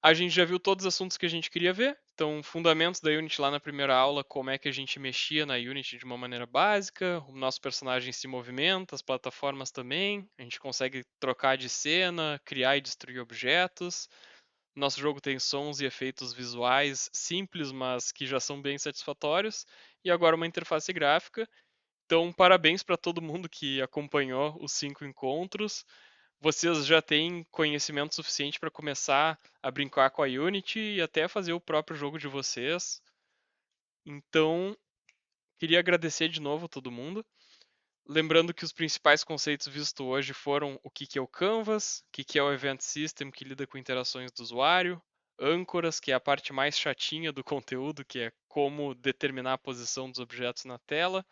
A gente já viu todos os assuntos que a gente queria ver. Então, fundamentos da Unity lá na primeira aula, como é que a gente mexia na Unity de uma maneira básica, o nosso personagem se movimenta, as plataformas também, a gente consegue trocar de cena, criar e destruir objetos. Nosso jogo tem sons e efeitos visuais simples, mas que já são bem satisfatórios. E agora uma interface gráfica. Então, parabéns para todo mundo que acompanhou os 5 encontros. Vocês já têm conhecimento suficiente para começar a brincar com a Unity e até fazer o próprio jogo de vocês. Então, queria agradecer de novo a todo mundo. Lembrando que os principais conceitos vistos hoje foram o que é o Canvas, o que é o Event System, que lida com interações do usuário, âncoras, que é a parte mais chatinha do conteúdo, que é como determinar a posição dos objetos na tela,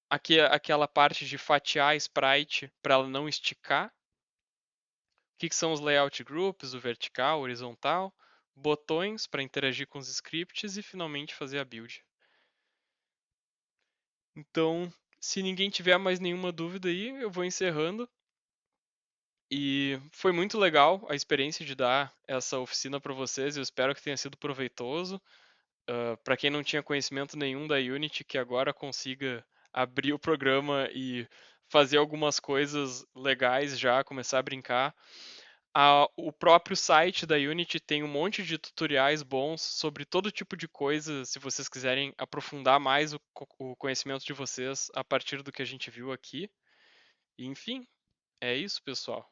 aqui é aquela parte de fatiar a sprite para ela não esticar, o que são os layout groups, o vertical, o horizontal, botões para interagir com os scripts e finalmente fazer a build. Então, se ninguém tiver mais nenhuma dúvida aí, eu vou encerrando. E foi muito legal a experiência de dar essa oficina para vocês. Eu espero que tenha sido proveitoso. Para quem não tinha conhecimento nenhum da Unity, que agora consiga abrir o programa e fazer algumas coisas legais já, começar a brincar. O próprio site da Unity tem um monte de tutoriais bons sobre todo tipo de coisa, se vocês quiserem aprofundar mais o conhecimento de vocês a partir do que a gente viu aqui. E, enfim, é isso, pessoal.